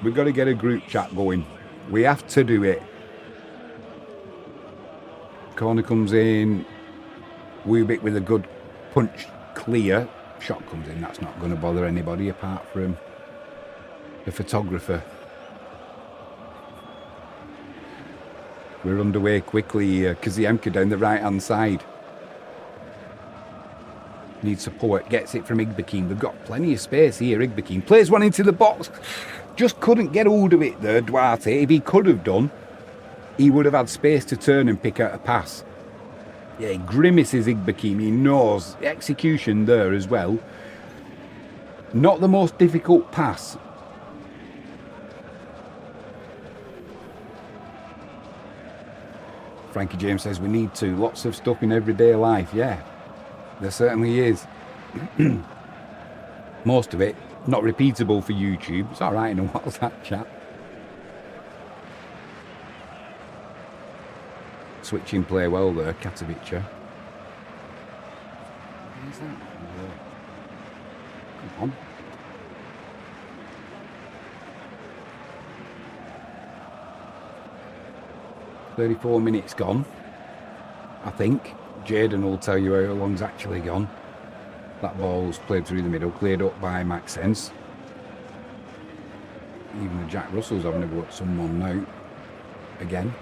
We've got to get a group chat going. We have to do it. Corner comes in. Wubik with a good punch clear. Shot comes in. That's not going to bother anybody apart from the photographer. We're underway quickly here. Kaziemka down the right hand side. Needs support. Gets it from Igbekin. They've got plenty of space here. Igbekin plays one into the box. Just couldn't get hold of it there, Duarte. If he could have done, he would have had space to turn and pick out a pass. Yeah, he grimaces Igbekin. He knows. Execution there as well. Not the most difficult pass. Frankie James says we need to. Lots of stuff in everyday life. Yeah, there certainly is. Most of it not repeatable for YouTube. It's all right in a WhatsApp chat. Switching play well there, Katowice. Come on. "34 minutes gone, I think. Jaden will tell you how long's actually gone. That ball's played through the middle, cleared up by Maxence. Even the Jack Russell's having a go at someone now. Again.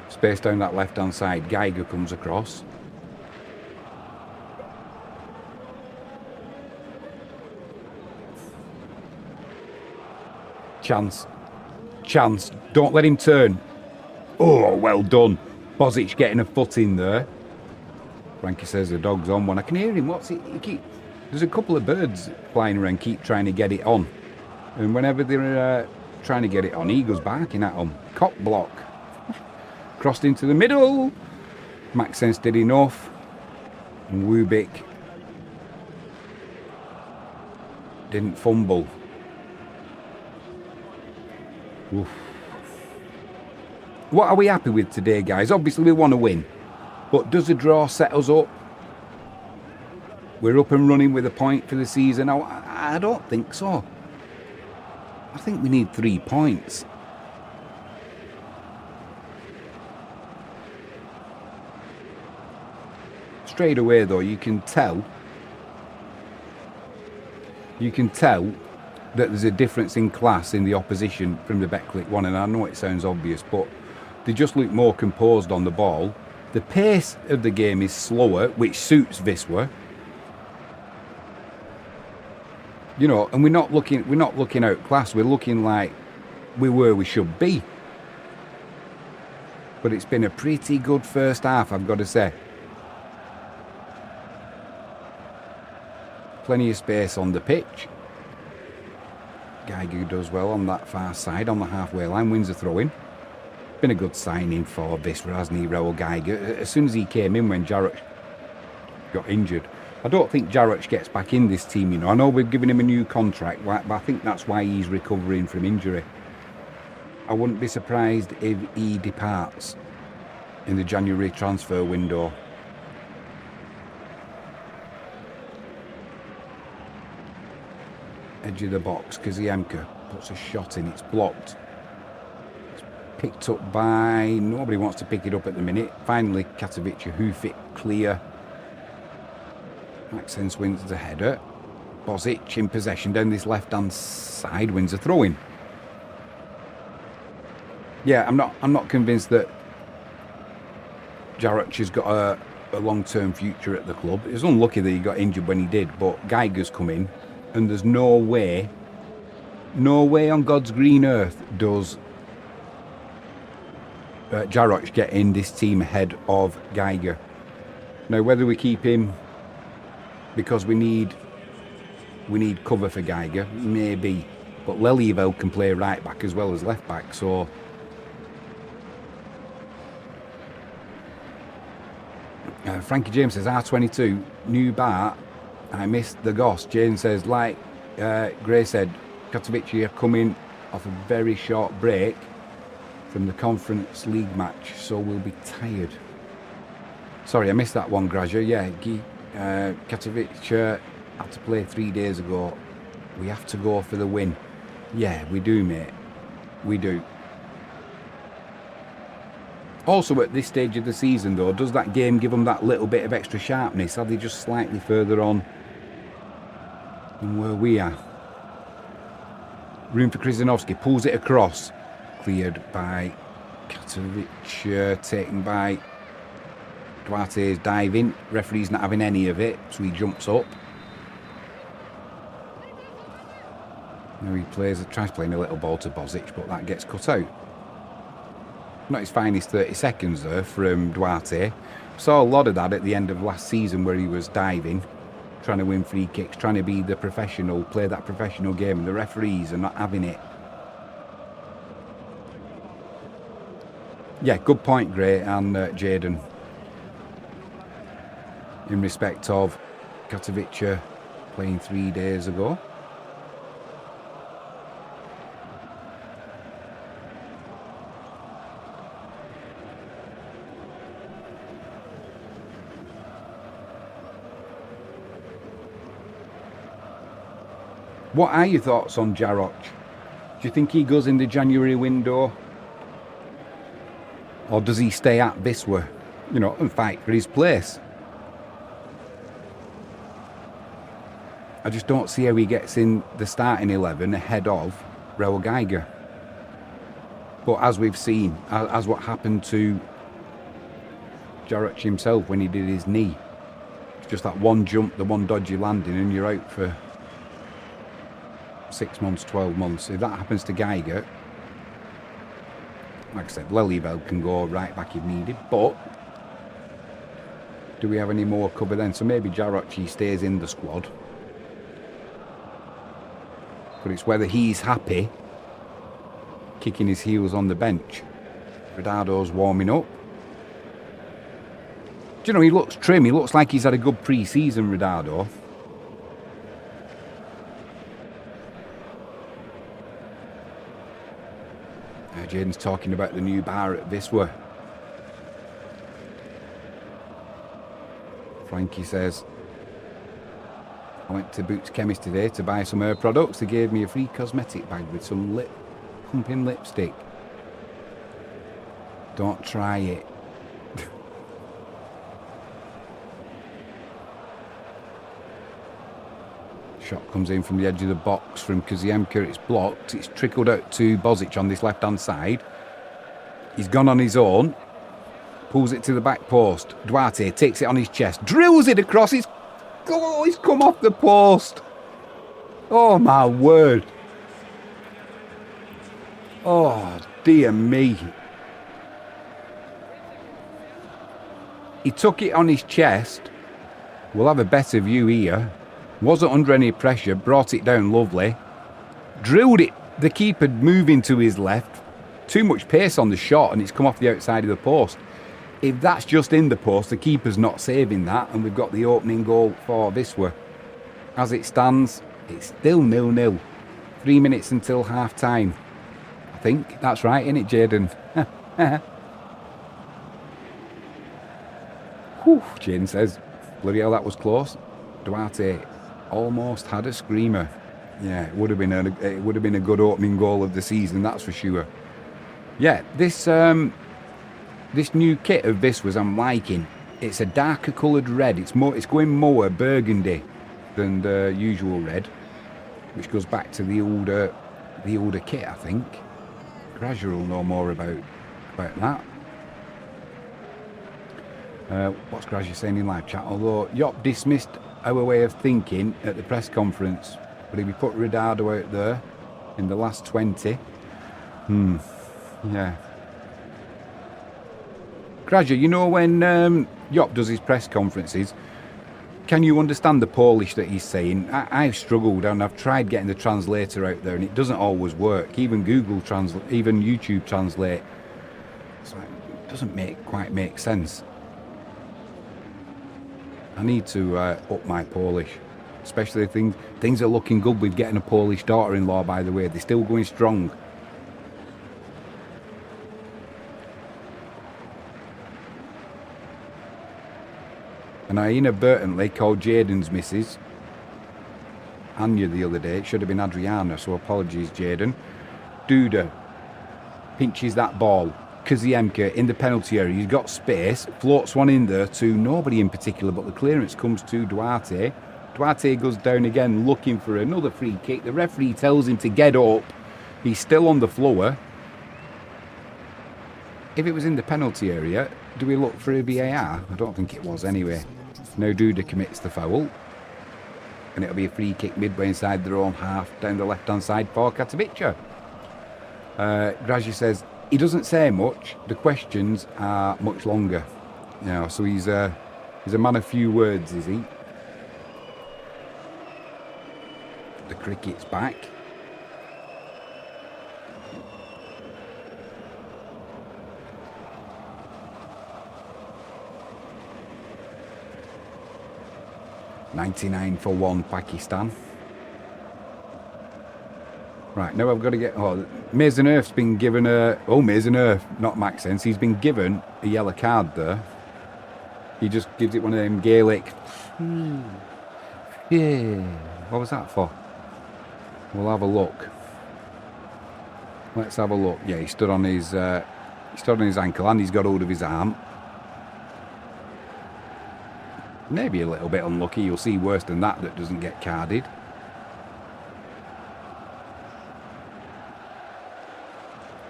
Space down that left-hand side. Geiger comes across. Chance. Don't let him turn. Oh, well done. Bozic getting a foot in there. Frankie says the dog's on one. I can hear him. What's it? There's a couple of birds flying around, keep trying to get it on. And whenever they're trying to get it on, eagles barking at them. Cock block. Crossed into the middle. Maxence did enough. And Wubik didn't fumble. Oof. What are we happy with today, guys? Obviously we want to win. But does a draw set us up? We're up and running with a point for the season. I don't think so. I think we need 3 points. Straight away though, you can tell that there's a difference in class in the opposition from the Betclic one, and I know it sounds obvious, but they just look more composed on the ball. The pace of the game is slower, which suits Wisła. You know, and we're not looking outclassed. We're looking like we're where we should be. But it's been a pretty good first half, I've got to say. Plenty of space on the pitch. Geiger does well on that far side, on the halfway line, wins a throw-in. Been a good signing for Wisła, hasn't he, Raoul Geiger? As soon as he came in when Jarrett got injured. I don't think Jarrett gets back in this team, you know. I know we've given him a new contract, but I think that's why he's recovering from injury. I wouldn't be surprised if he departs in the January transfer window. Edge of the box, Kaziemka puts a shot in, it's blocked. It's picked up by, nobody wants to pick it up at the minute. Finally, Katowice hoof it clear. Maxence wins the header. Bozic in possession down this left-hand side, wins a throw-in. Yeah, I'm not convinced that Jarrett has got a long-term future at the club. It was unlucky that he got injured when he did, but Geiger's come in. And there's no way on God's green earth does Jarrett get in this team ahead of Geiger. Now, whether we keep him because we need cover for Geiger, maybe. But Lelivel can play right back as well as left back, so Frankie James says R22 new bar. I missed the goss. Jane says, like Gray said, Katowice are coming off a very short break. from the Conference League match, so we'll be tired. Sorry, I missed that one, Graja. Yeah, Katowice had to play 3 days ago. We have to go for the win. Yeah, we do, mate. We do. Also, at this stage of the season, though, does that game give them that little bit of extra sharpness? Are they just slightly further on than where we are? Room for Krzyzanowski, pulls it across. Cleared by Katowice, taken by Duarte's diving. Referee's not having any of it, so he jumps up. Now he tries playing a little ball to Bozic, but that gets cut out. Not his finest 30 seconds there from Duarte. Saw a lot of that at the end of last season where he was diving, trying to win free kicks, trying to be the professional, play that professional game, and the referees are not having it. Yeah, good point, Gray and Jaden. In respect of Katowice playing 3 days ago. What are your thoughts on Jarocz? Do you think he goes in the January window? Or does he stay at Wisła, you know, and fight for his place? I just don't see how he gets in the starting 11 ahead of Raul Geiger. But as we've seen, as what happened to Jarocz himself when he did his knee, it's just that one jump, the one dodgy landing, and you're out for 6 months, 12 months. If that happens to Geiger, like I said, Lelyveld can go right back if needed, but do we have any more cover then? So maybe Jarocz, he stays in the squad. But it's whether he's happy kicking his heels on the bench. Ridardo's warming up. Do you know, he looks trim. He looks like he's had a good pre-season, Ridardo. Jaden's talking about the new bar at Wisła. Frankie says, I went to Boots Chemist today to buy some hair products. They gave me a free cosmetic bag with some pumping lipstick. Don't try it. Shot comes in from the edge of the box from Kaziemka. It's blocked. It's trickled out to Bozic on this left-hand side. He's gone on his own. Pulls it to the back post. Duarte takes it on his chest. Drills it across. He's come off the post. Oh, my word. Oh, dear me. He took it on his chest. We'll have a better view here. Wasn't under any pressure, brought it down lovely. Drilled it, the keeper moving to his left. Too much pace on the shot and it's come off the outside of the post. If that's just in the post, the keeper's not saving that, and we've got the opening goal for Wisła. As it stands, it's still 0-0. 3 minutes until half time. I think that's right, isn't it, Jaden? Whew, Jaden says, bloody hell, that was close. Duarte almost had a screamer. Yeah, it would have been a good opening goal of the season, that's for sure. Yeah, this new kit of Wisła's I'm liking. It's a darker coloured red. It's going more burgundy than the usual red, which goes back to the older kit, I think. Gradual will know more about that. What's Gradual saying in live chat? Although Jopp dismissed our way of thinking at the press conference, but if we put Ridardo out there in the last 20, yeah. Gradual, you know when Jopp does his press conferences, can you understand the Polish that he's saying? I've struggled and I've tried getting the translator out there and it doesn't always work. Even even YouTube Translate, it's like, it doesn't quite make sense. I need to up my Polish, especially if things are looking good with getting a Polish daughter-in-law, by the way. They're still going strong. And I inadvertently called Jaden's missus Anya the other day. It should have been Adriana, so apologies, Jaden. Duda pinches that ball. Kaziemka in the penalty area. He's got space. Floats one in there to nobody in particular, but the clearance comes to Duarte. Duarte goes down again looking for another free kick. The referee tells him to get up. He's still on the floor. If it was in the penalty area, do we look for a VAR? I don't think it was anyway. Now Duda commits the foul. And it'll be a free kick midway inside their own half down the left-hand side for Katowice. Grazi says, he doesn't say much. The questions are much longer. You know, so he's a man of few words, is he? The cricket's back. $99 for 1 Pakistan. Right, now I've got to get... Oh, Mason Earth's been given a... Oh, Mason Earth, not Maxence. He's been given a yellow card there. He just gives it one of them Gaelic... Yeah. What was that for? We'll have a look. Let's have a look. Yeah, he stood on his ankle and he's got hold of his arm. Maybe a little bit unlucky. You'll see worse than that doesn't get carded.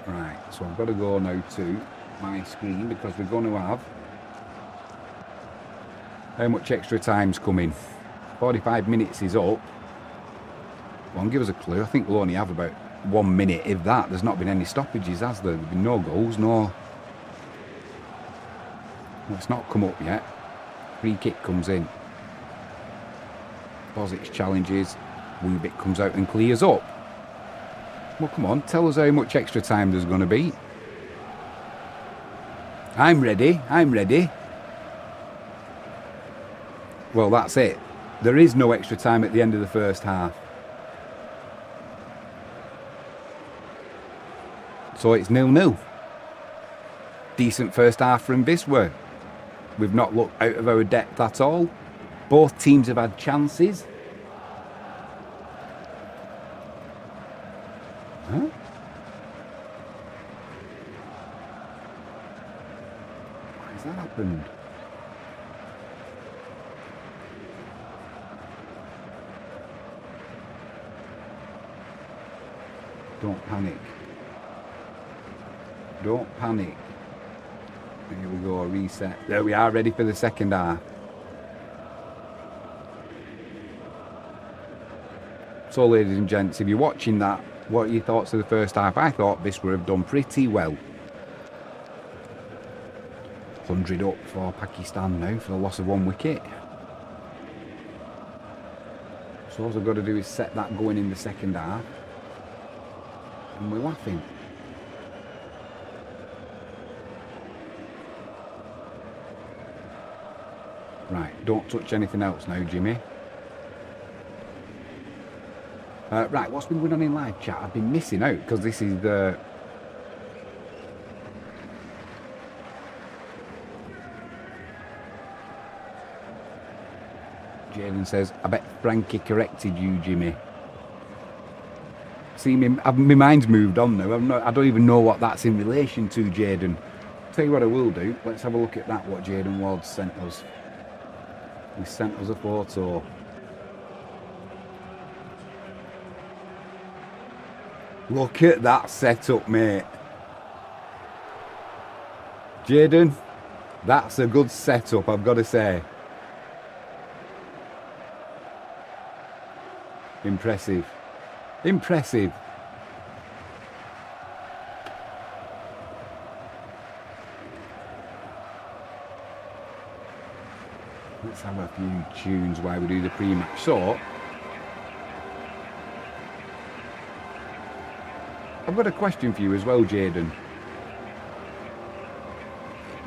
Right, so I've got to go now to my screen because we're going to have... How much extra time's coming? 45 minutes is up. Go on, give us a clue. I think we'll only have about 1 minute, if that. There's not been any stoppages, has there? There's been no goals, no... It's not come up yet. Free kick comes in. Bozic's challenges. Wubik comes out and clears up. Well, come on, tell us how much extra time there's going to be. I'm ready. Well, that's it. There is no extra time at the end of the first half. So it's 0-0. Decent first half from Wisła. We've not looked out of our depth at all. Both teams have had chances. Huh? Why has that happened? Don't panic. Don't panic. Here we go, reset. There we are, ready for the second half. So, ladies and gents, if you're watching that, what are your thoughts of the first half? I thought Wisła have done pretty well. 100 up for Pakistan now for the loss of 1 wicket. So all I've got to do is set that going in the second half. And we're laughing. Right, don't touch anything else now, Jimmy. Right, what's been going on in live chat? I've been missing out because this is the... Jaden says, I bet Frankie corrected you, Jimmy. See, my mind's moved on now. I don't even know what that's in relation to, Jaden. Tell you what I will do. Let's have a look at that, what Jaden Ward sent us. He sent us a photo. Look at that setup, mate. Jaden, that's a good setup, I've got to say. Impressive. Impressive. Let's have a few tunes while we do the pre-match. So, I've got a question for you as well, Jaden.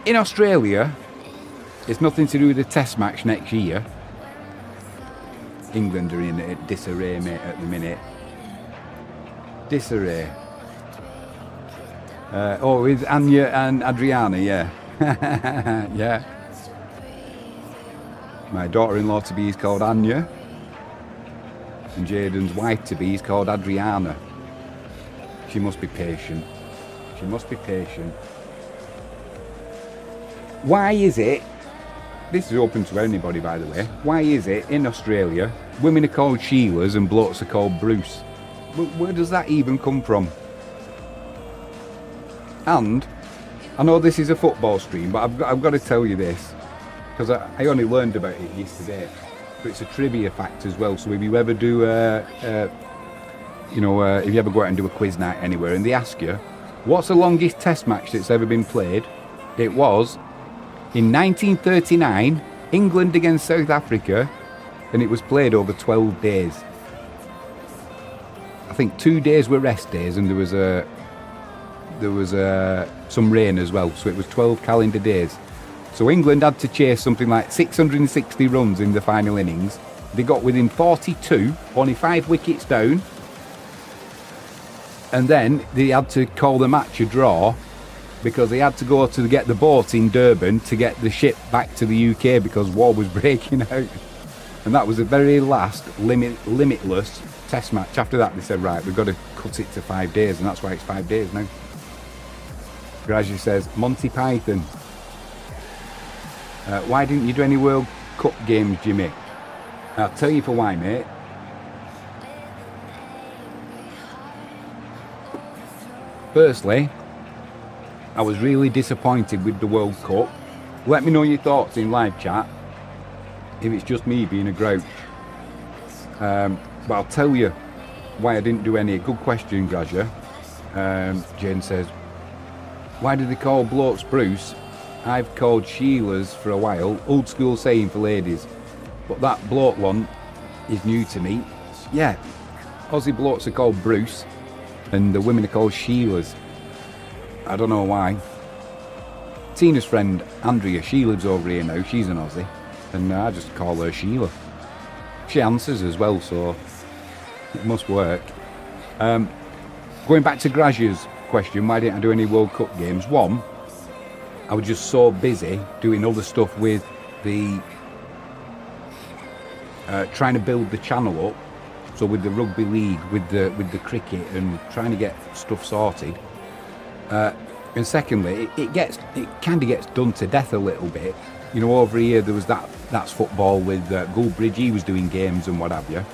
In Australia, it's nothing to do with the test match next year. England are in disarray, mate, at the minute. Disarray. Oh, with Anya and Adriana, yeah. Yeah. My daughter-in-law to be is called Anya, and Jaden's wife to be is called Adriana. She must be patient. She must be patient. Why is it, this is open to anybody by the way, why is it in Australia women are called Sheilas and blokes are called Bruce? Where does that even come from? And I know this is a football stream, but I've got to tell you this, because I only learned about it yesterday, but it's a trivia fact as well. So if you ever do if you ever go out and do a quiz night anywhere and they ask you what's the longest test match that's ever been played, it was in 1939, England against South Africa, and it was played over 12 days. I think 2 days were rest days, and there was some rain as well, so it was 12 calendar days. So England had to chase something like 660 runs in the final innings. They got within 42, only 5 wickets down, and then they had to call the match a draw, because they had to go to get the boat in Durban to get the ship back to the UK because war was breaking out. And that was the very last limitless test match. After that they said, right, we've got to cut it to 5 days, and that's why it's 5 days now. Grazi says, Monty Python. Why didn't you do any World Cup games, Jimmy? I'll tell you for why, mate. Firstly, I was really disappointed with the World Cup. Let me know your thoughts in live chat if it's just me being a grouch. But I'll tell you why I didn't do any. Good question, Graja. Jane says, why do they call blokes Bruce? I've called Sheilas for a while, old school saying for ladies. But that bloke one is new to me. Yeah, Aussie blokes are called Bruce and the women are called Sheilas. I don't know why. Tina's friend Andrea, she lives over here now, she's an Aussie, and I just call her Sheila. She answers as well, so it must work. Going back to Grazia's question, why didn't I do any World Cup games? One, I was just so busy doing other stuff with the trying to build the channel up, so with the rugby league, with the cricket, and trying to get stuff sorted. And secondly, it kind of gets done to death a little bit. You know, over here there was that's football with Goldbridge. He was doing games and what have you.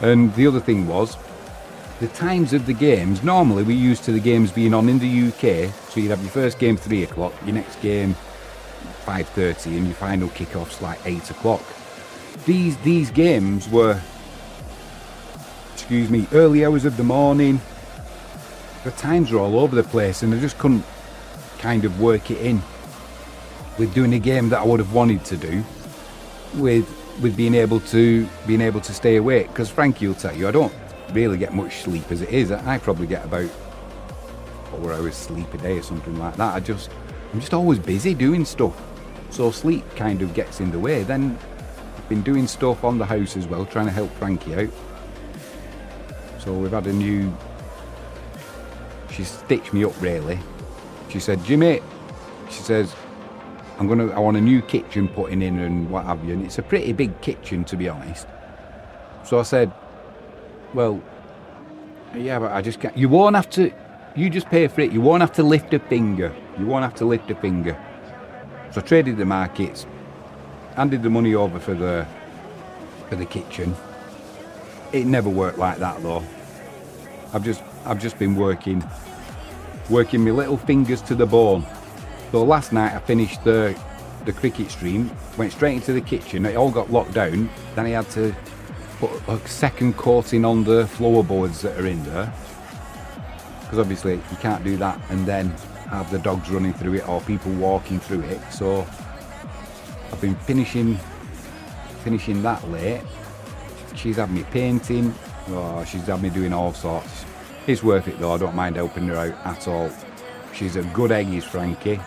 And the other thing was the times of the games. Normally we're used to the games being on in the UK, so you'd have your first game 3 o'clock, your next game 5:30, and your final kick-offs like 8 o'clock. These games were, early hours of the morning. The times were all over the place, and I just couldn't kind of work it in with doing a game that I would have wanted to do, with being able to stay awake. Because Frankie will tell you, I don't really get much sleep as it is. I probably get about 4 hours sleep a day or something like that. I'm just always busy doing stuff, so sleep kind of gets in the way. Then I've been doing stuff on the house as well, trying to help Frankie out. So we've had a new. She stitched me up really. She said, Jimmy, she says, I want a new kitchen putting in and what have you. And it's a pretty big kitchen, to be honest. So I said, well, yeah, but I just can't. You won't have to, you just pay for it. You won't have to lift a finger. You won't have to lift a finger. So I traded the markets, handed the money over for the kitchen. It never worked like that though. I've just been working my little fingers to the bone. So last night I finished the cricket stream, went straight into the kitchen. It all got locked down. Then I had to put a second coating on the floorboards that are in there, because obviously you can't do that and then have the dogs running through it or people walking through it. So I've been finishing that late. She's had me painting. Oh, she's had me doing all sorts. It's worth it though, I don't mind helping her out at all. She's a good egg, is Frankie.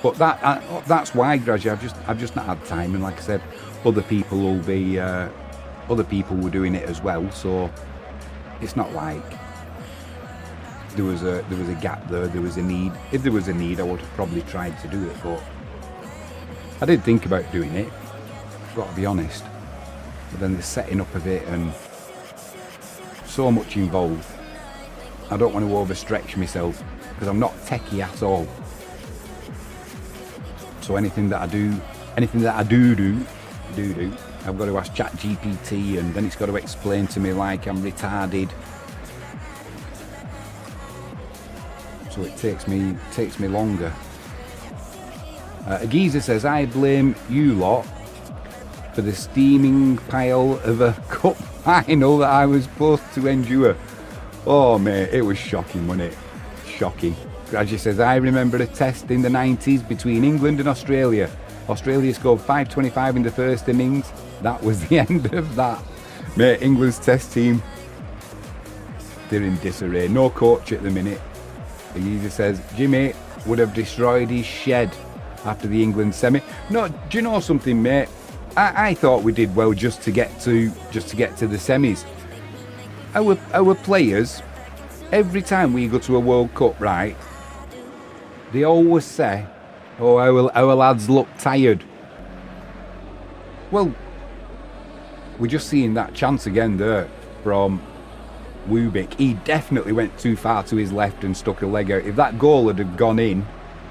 But that's why, Gradually, I've just not had time, and like I said, other people were doing it as well, so it's not like there was a gap there, there was a need. If there was a need, I would have probably tried to do it, but I did think about doing it. got to be honest. But then the setting up of it and so much involved. I don't want to overstretch myself because I'm not techie at all. So anything that I do, I've got to ask ChatGPT, and then it's got to explain to me like I'm retarded. So it takes me longer. A geezer says, I blame you lot for the steaming pile of a cup final that I was supposed to endure. Oh mate, it was shocking, wasn't it? Shocking. Graduate says, I remember a test in the 90s between England and Australia. Australia scored 525 in the first innings. That was the end of that. Mate, England's test team, they're in disarray. No coach at the minute. The geezer says, Jimmy would have destroyed his shed after the England semi. No, do you know something, mate? I thought we did well just to get to the semis. Our players, every time we go to a World Cup, right, they always say, oh, our lads look tired. Well, we're just seeing that chance again there from Wubik. He definitely went too far to his left and stuck a leg out. If that goal had gone in,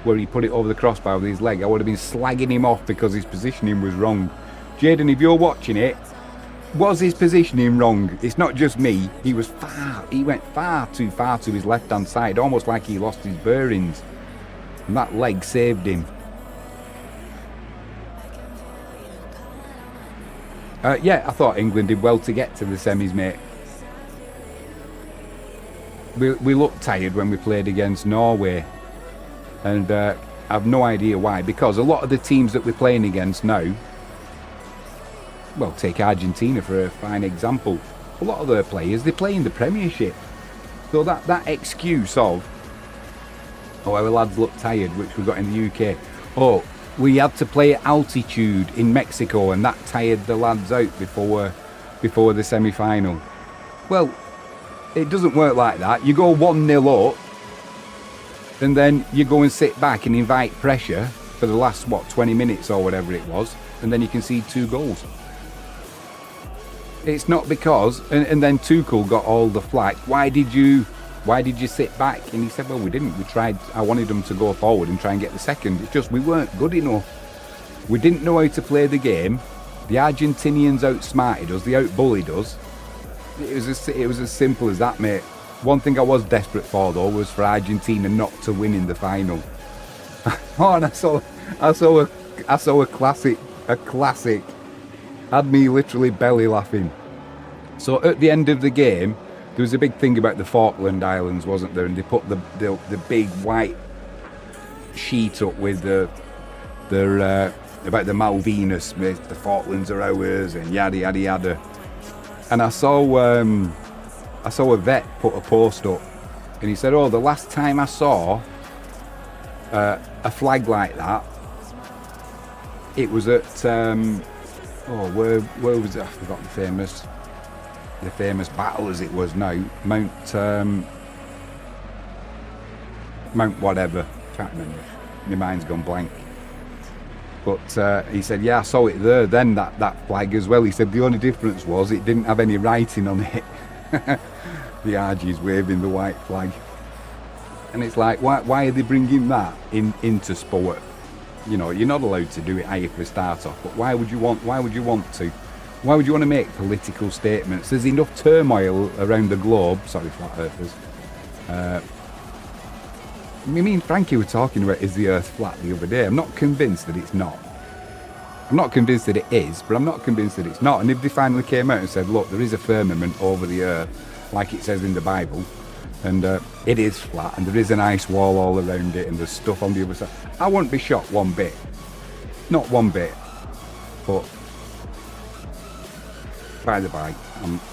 where he put it over the crossbar with his leg, I would have been slagging him off because his positioning was wrong. Jaden, if you're watching it, was his positioning wrong? It's not just me. He went far too far to his left-hand side, almost like he lost his bearings. And that leg saved him. Yeah, I thought England did well to get to the semis, mate. We looked tired when we played against Norway. And I've no idea why. Because a lot of the teams that we're playing against now, well, take Argentina for a fine example. A lot of their players, they play in the Premiership. So that excuse of, oh, our lads look tired, which we got in the UK. Oh, we had to play at altitude in Mexico and that tired the lads out before the semi-final. Well, it doesn't work like that. You go 1-0 up and then you go and sit back and invite pressure for the last, 20 minutes or whatever it was, and then you concede 2 goals. It's not because, and then Tuchel got all the flack. Why did you sit back? And he said, well, we didn't. We tried. I wanted them to go forward and try and get the second. It's just we weren't good enough. We didn't know how to play the game. The Argentinians outsmarted us. They outbullied us. It was as simple as that, mate. One thing I was desperate for though was for Argentina not to win in the final. Oh, and I saw a classic. Had me literally belly laughing. So at the end of the game, there was a big thing about the Falkland Islands, wasn't there? And they put the big white sheet up with the about the Malvinas, the Falklands are ours, and yada yada yada. And I saw a vet put a post up, and he said, "Oh, the last time I saw a flag like that, it was at where was it? I forgot the famous battle as it was now, Mount whatever, can't remember. My mind's gone blank. But he said, yeah, I saw it there then, that flag as well. He said the only difference was it didn't have any writing on it. The RG's waving the white flag. And it's like, why are they bringing that into sport? You know, you're not allowed to do it for start off, but why would you want to? Why would you want to make political statements? There's enough turmoil around the globe. Sorry, flat earthers. Me and Frankie were talking about is the earth flat the other day. I'm not convinced that it's not. I'm not convinced that it is, but I'm not convinced that it's not. And if they finally came out and said, look, there is a firmament over the earth, like it says in the Bible, and it is flat, and there is an ice wall all around it, and there's stuff on the other side, I wouldn't be shocked one bit. Not one bit. But by the by,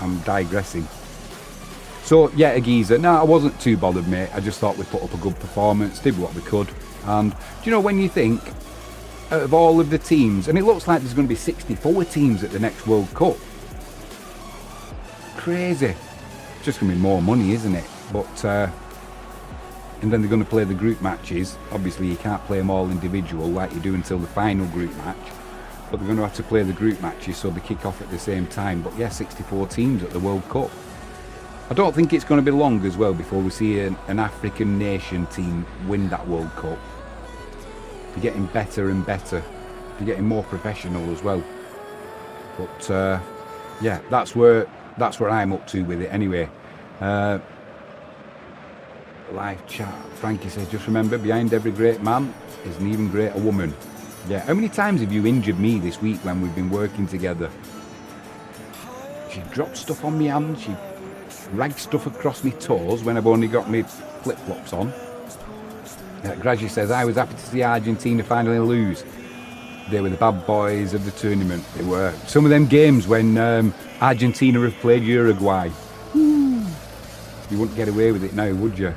I'm digressing. So yeah, a geezer. No, I wasn't too bothered, mate. I just thought we put up a good performance, did what we could. And do you know, when you think out of all of the teams, and it looks like there's going to be 64 teams at the next World Cup. Crazy. It's just going to be more money, isn't it? But and then they're going to play the group matches. Obviously, you can't play them all individual like you do until the final group match. but they're going to have to play the group matches, so they kick off at the same time. But yeah, 64 teams at the World Cup. I don't think it's going to be long as well before we see an African nation team win that World Cup. They're getting better and better. They're getting more professional as well. But yeah, that's where I'm up to with it anyway. Live chat. Frankie says, just remember, behind every great man is an even greater woman. Yeah, how many times have you injured me this week when we've been working together? She dropped stuff on my hand, she ragged stuff across my toes when I've only got my flip-flops on. Grazi says, I was happy to see Argentina finally lose. They were the bad boys of the tournament. They were. Some of them games when Argentina have played Uruguay. You wouldn't get away with it now, would you?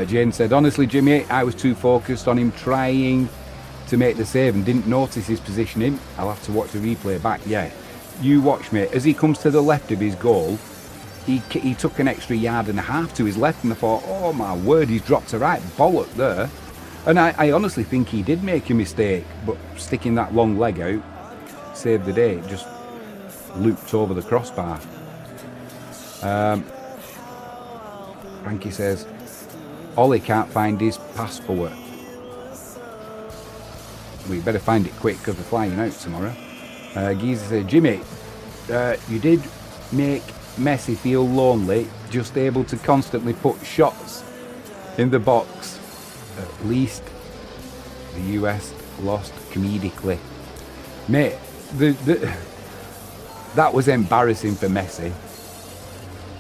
Jane said, honestly, Jimmy, I was too focused on him trying to make the save and didn't notice his positioning. I'll have to watch the replay back. Yeah, you watch, mate. As he comes to the left of his goal, he took an extra yard and a half to his left, and I thought, oh my word, he's dropped a right bollock there. And I honestly think he did make a mistake, but sticking that long leg out saved the day. It just looped over the crossbar. Frankie says, Ollie can't find his passport. We better find it quick because we're flying out tomorrow. Geezer said, Jimmy, you did make Messi feel lonely, just able to constantly put shots in the box. At least the US lost comedically. Mate, that was embarrassing for Messi.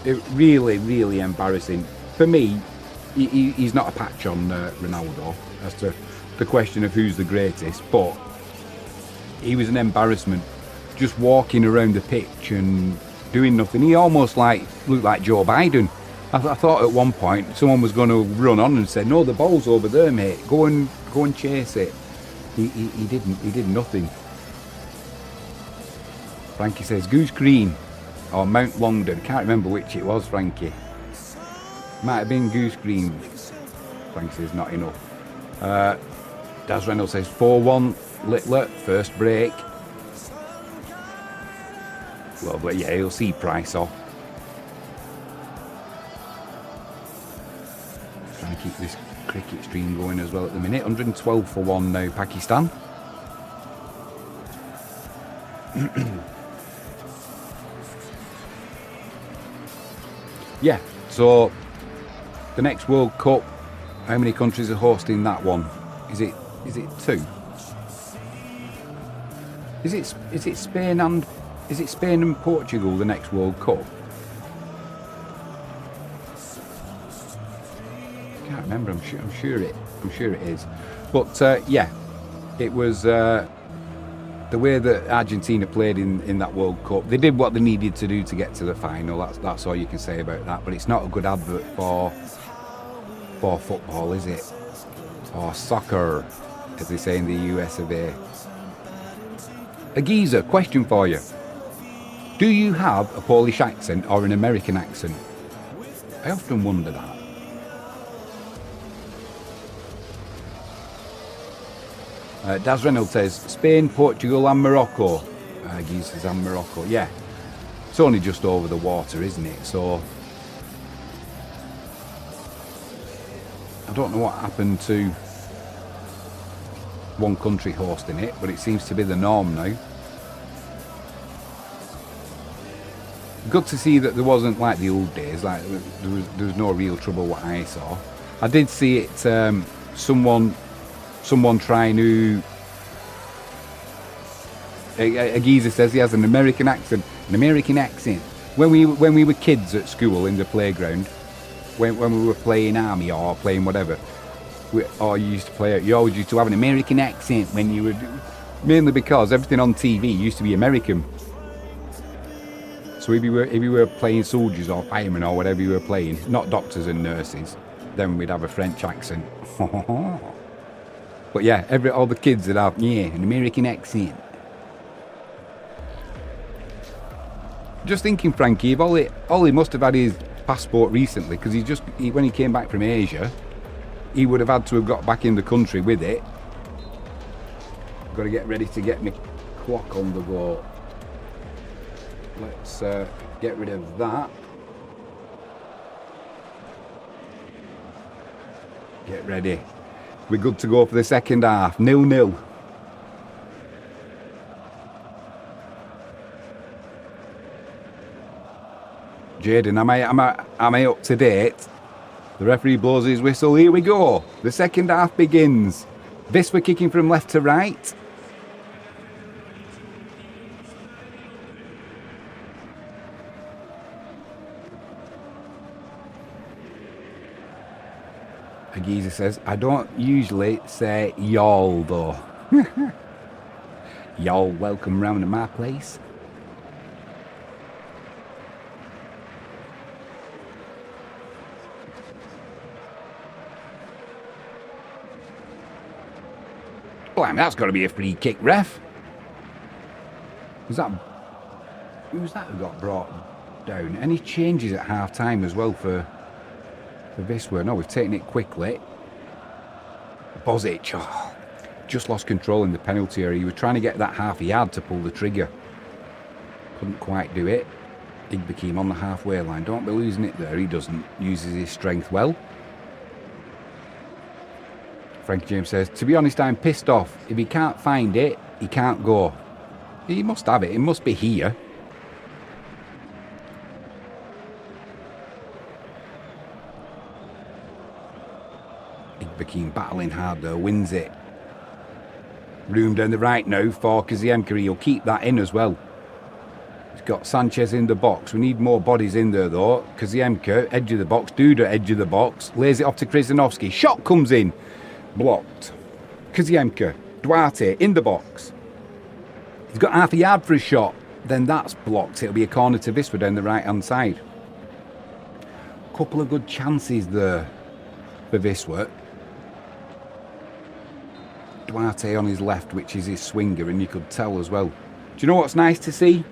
It really, really embarrassing. For me, he's not a patch on Ronaldo as to the question of who's the greatest, but he was an embarrassment. Just walking around the pitch and doing nothing. He almost looked like Joe Biden. I thought at one point someone was going to run on and say, no, the ball's over there, mate. Go and chase it. He didn't. He did nothing. Frankie says, Goose Green or Mount Longdon. Can't remember which it was, Frankie. Might have been Goose Green. Frankie says, not enough. Daz Reynolds says, 4-1 Littler, first break. Well, but yeah, he'll see Price off. Trying to keep this cricket stream going as well at the minute. 112 for 1 now, Pakistan. Yeah, so the next World Cup, how many countries are hosting that one? Is it 2? Is it Spain and Portugal the next World Cup? I can't remember. I'm sure it is. But yeah, it was the way that Argentina played in that World Cup. They did what they needed to do to get to the final. That's all you can say about that. But it's not a good advert for football, is it? Or soccer, as they say in the US of A. A geezer, question for you. Do you have a Polish accent or an American accent? I often wonder that. Daz Reynolds says, Spain, Portugal and Morocco. Geezer says, and Morocco. Yeah, it's only just over the water, isn't it? So, I don't know what happened to one country hosting it, but it seems to be the norm now. Good to see that there wasn't like the old days, like there was no real trouble what I saw. I did see it, someone trying to, a geezer says he has an American accent. When we were kids at school in the playground, when we were playing army or playing whatever, you used to play, you always used to have an American accent when you were, mainly because everything on TV used to be American. So if you were playing soldiers or firemen or whatever you were playing, not doctors and nurses, then we'd have a French accent. But yeah, all the kids would have, an American accent. Just thinking, Frankie, if Ollie must have had his passport recently, because when he came back from Asia, he would have had to have got back in the country with it. Got to get ready to get my clock on the go. Let's get rid of that. Get ready. We're good to go for the second half. 0-0. Jaden, am I up to date? The referee blows his whistle. Here we go. The second half begins. Wisła kicking from left to right. Agiza says, I don't usually say y'all though. Y'all welcome round to my place. Blimey, that's got to be a free kick, ref. Who's that who got brought down? Any changes at half time as well for Wisła? No, we've taken it quickly. Bozic, just lost control in the penalty area. He was trying to get that half yard to pull the trigger. Couldn't quite do it. Igbekim on the halfway line. Don't be losing it there. He doesn't. Uses his strength well. Frankie James says, to be honest, I'm pissed off. If he can't find it, he can't go. He must have it. It must be here. Igbekim battling hard though, wins it. Room down the right now for Kaziemka. He'll keep that in as well. He's got Sanchez in the box. We need more bodies in there though. Kaziemka, edge of the box. Duda, edge of the box. Lays it off to Krizanovski. Shot comes in. Blocked. Kaziemka, Duarte in the box. He's got half a yard for a shot. Then that's blocked. It'll be a corner to Wisła down the right hand side. Couple of good chances there for Wisła. Duarte on his left, which is his swinger, and you could tell as well. Do you know what's nice to see?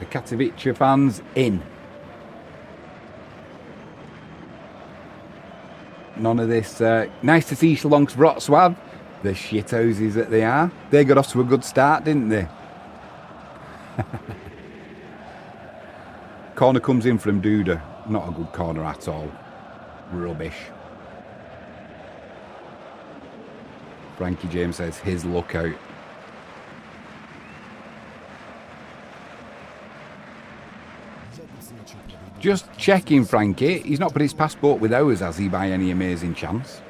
The Katowice fans in. None of this. Nice to see Śląsk Wrocław, the shithouses that they are. They got off to a good start, didn't they? Corner comes in from Duda. Not a good corner at all. Rubbish. Frankie James says his lookout. Just checking, Frankie. He's not put his passport with ours, has he, by any amazing chance?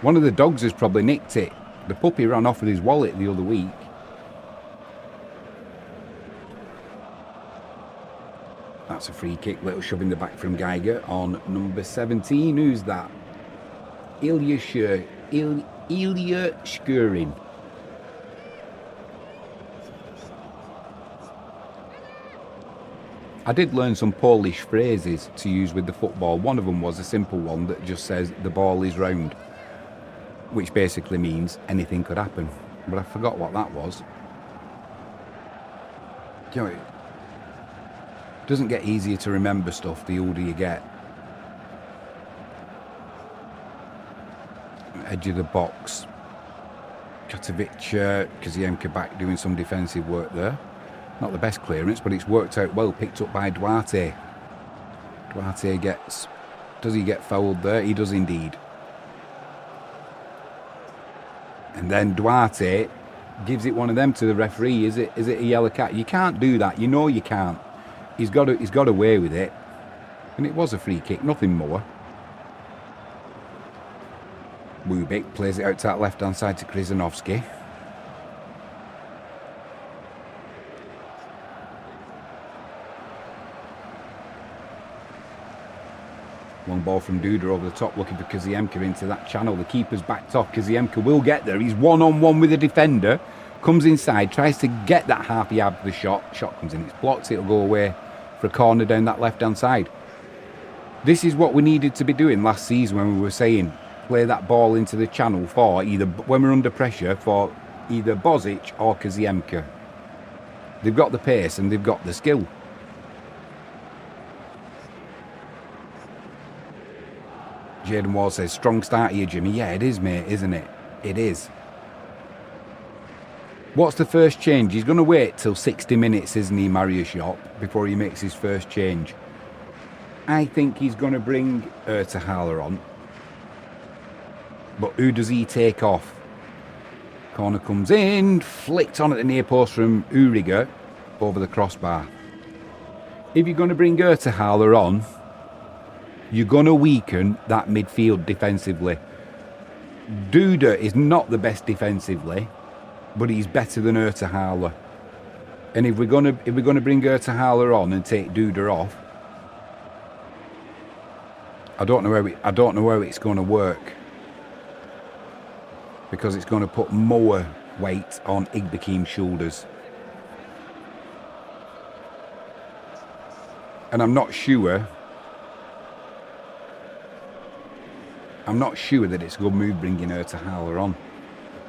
One of the dogs has probably nicked it. The puppy ran off with his wallet the other week. That's a free kick. Little shove in the back from Geiger on number 17. Who's that? Ilya Shkurin. I did learn some Polish phrases to use with the football. One of them was a simple one that just says the ball is round, which basically means anything could happen. But I forgot what that was. You know, it doesn't get easier to remember stuff the older you get. Edge of the box. Katowice, Kaziemka back doing some defensive work there. Not the best clearance, but it's worked out well. Picked up by Duarte. Duarte gets... Does he get fouled there? He does indeed. And then Duarte gives it one of them to the referee. Is it a yellow card? You can't do that. You know you can't. He's got away with it. And it was a free kick, nothing more. Wubik plays it out to that left-hand side to Krizanovski. Long ball from Duda over the top, looking for Kaziemka into that channel. The keeper's backed off. Kaziemka will get there. He's one-on-one with the defender. Comes inside, tries to get that half yard for the shot. Shot comes in, it's blocked. It'll go away for a corner down that left-hand side. This is what we needed to be doing last season when we were saying play that ball into the channel for either, when we're under pressure, for either Bozic or Kaziemka. They've got the pace and they've got the skill. Jaden Wall says, strong start here, Jimmy. Yeah, it is, mate, isn't it? It is. What's the first change? He's going to wait till 60 minutes, isn't he, Marius Shop, before he makes his first change. I think he's going to bring Ertehaler on. But who does he take off? Corner comes in, flicked on at the near post from Uriger over the crossbar. If you're going to bring Ertehaler on, you're going to weaken that midfield defensively. Duda is not the best defensively, but he's better than Ertehaler. And if we're going to bring Ertehaler on and take Duda off, I don't know how it's going to work, because it's going to put more weight on Igbekim's shoulders. And I'm not sure that it's a good move bringing Ertehaler on.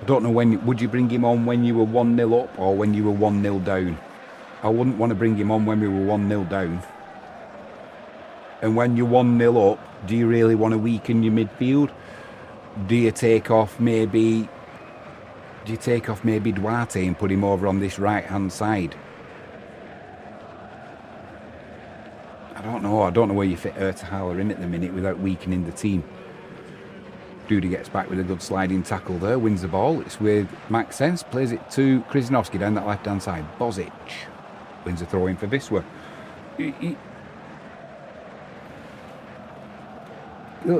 I don't know would you bring him on when you were 1-0 up or when you were 1-0 down? I wouldn't want to bring him on when we were 1-0 down. And when you're 1-0 up, do you really want to weaken your midfield? Do you take off maybe Duarte and put him over on this right hand side? I don't know where you fit Ertehaler in at the minute without weakening the team. Duda gets back with a good sliding tackle there, wins the ball. It's with Max Sense, plays it to Krzyzanowski down that left hand side. Bozic wins a throw in for Wisła.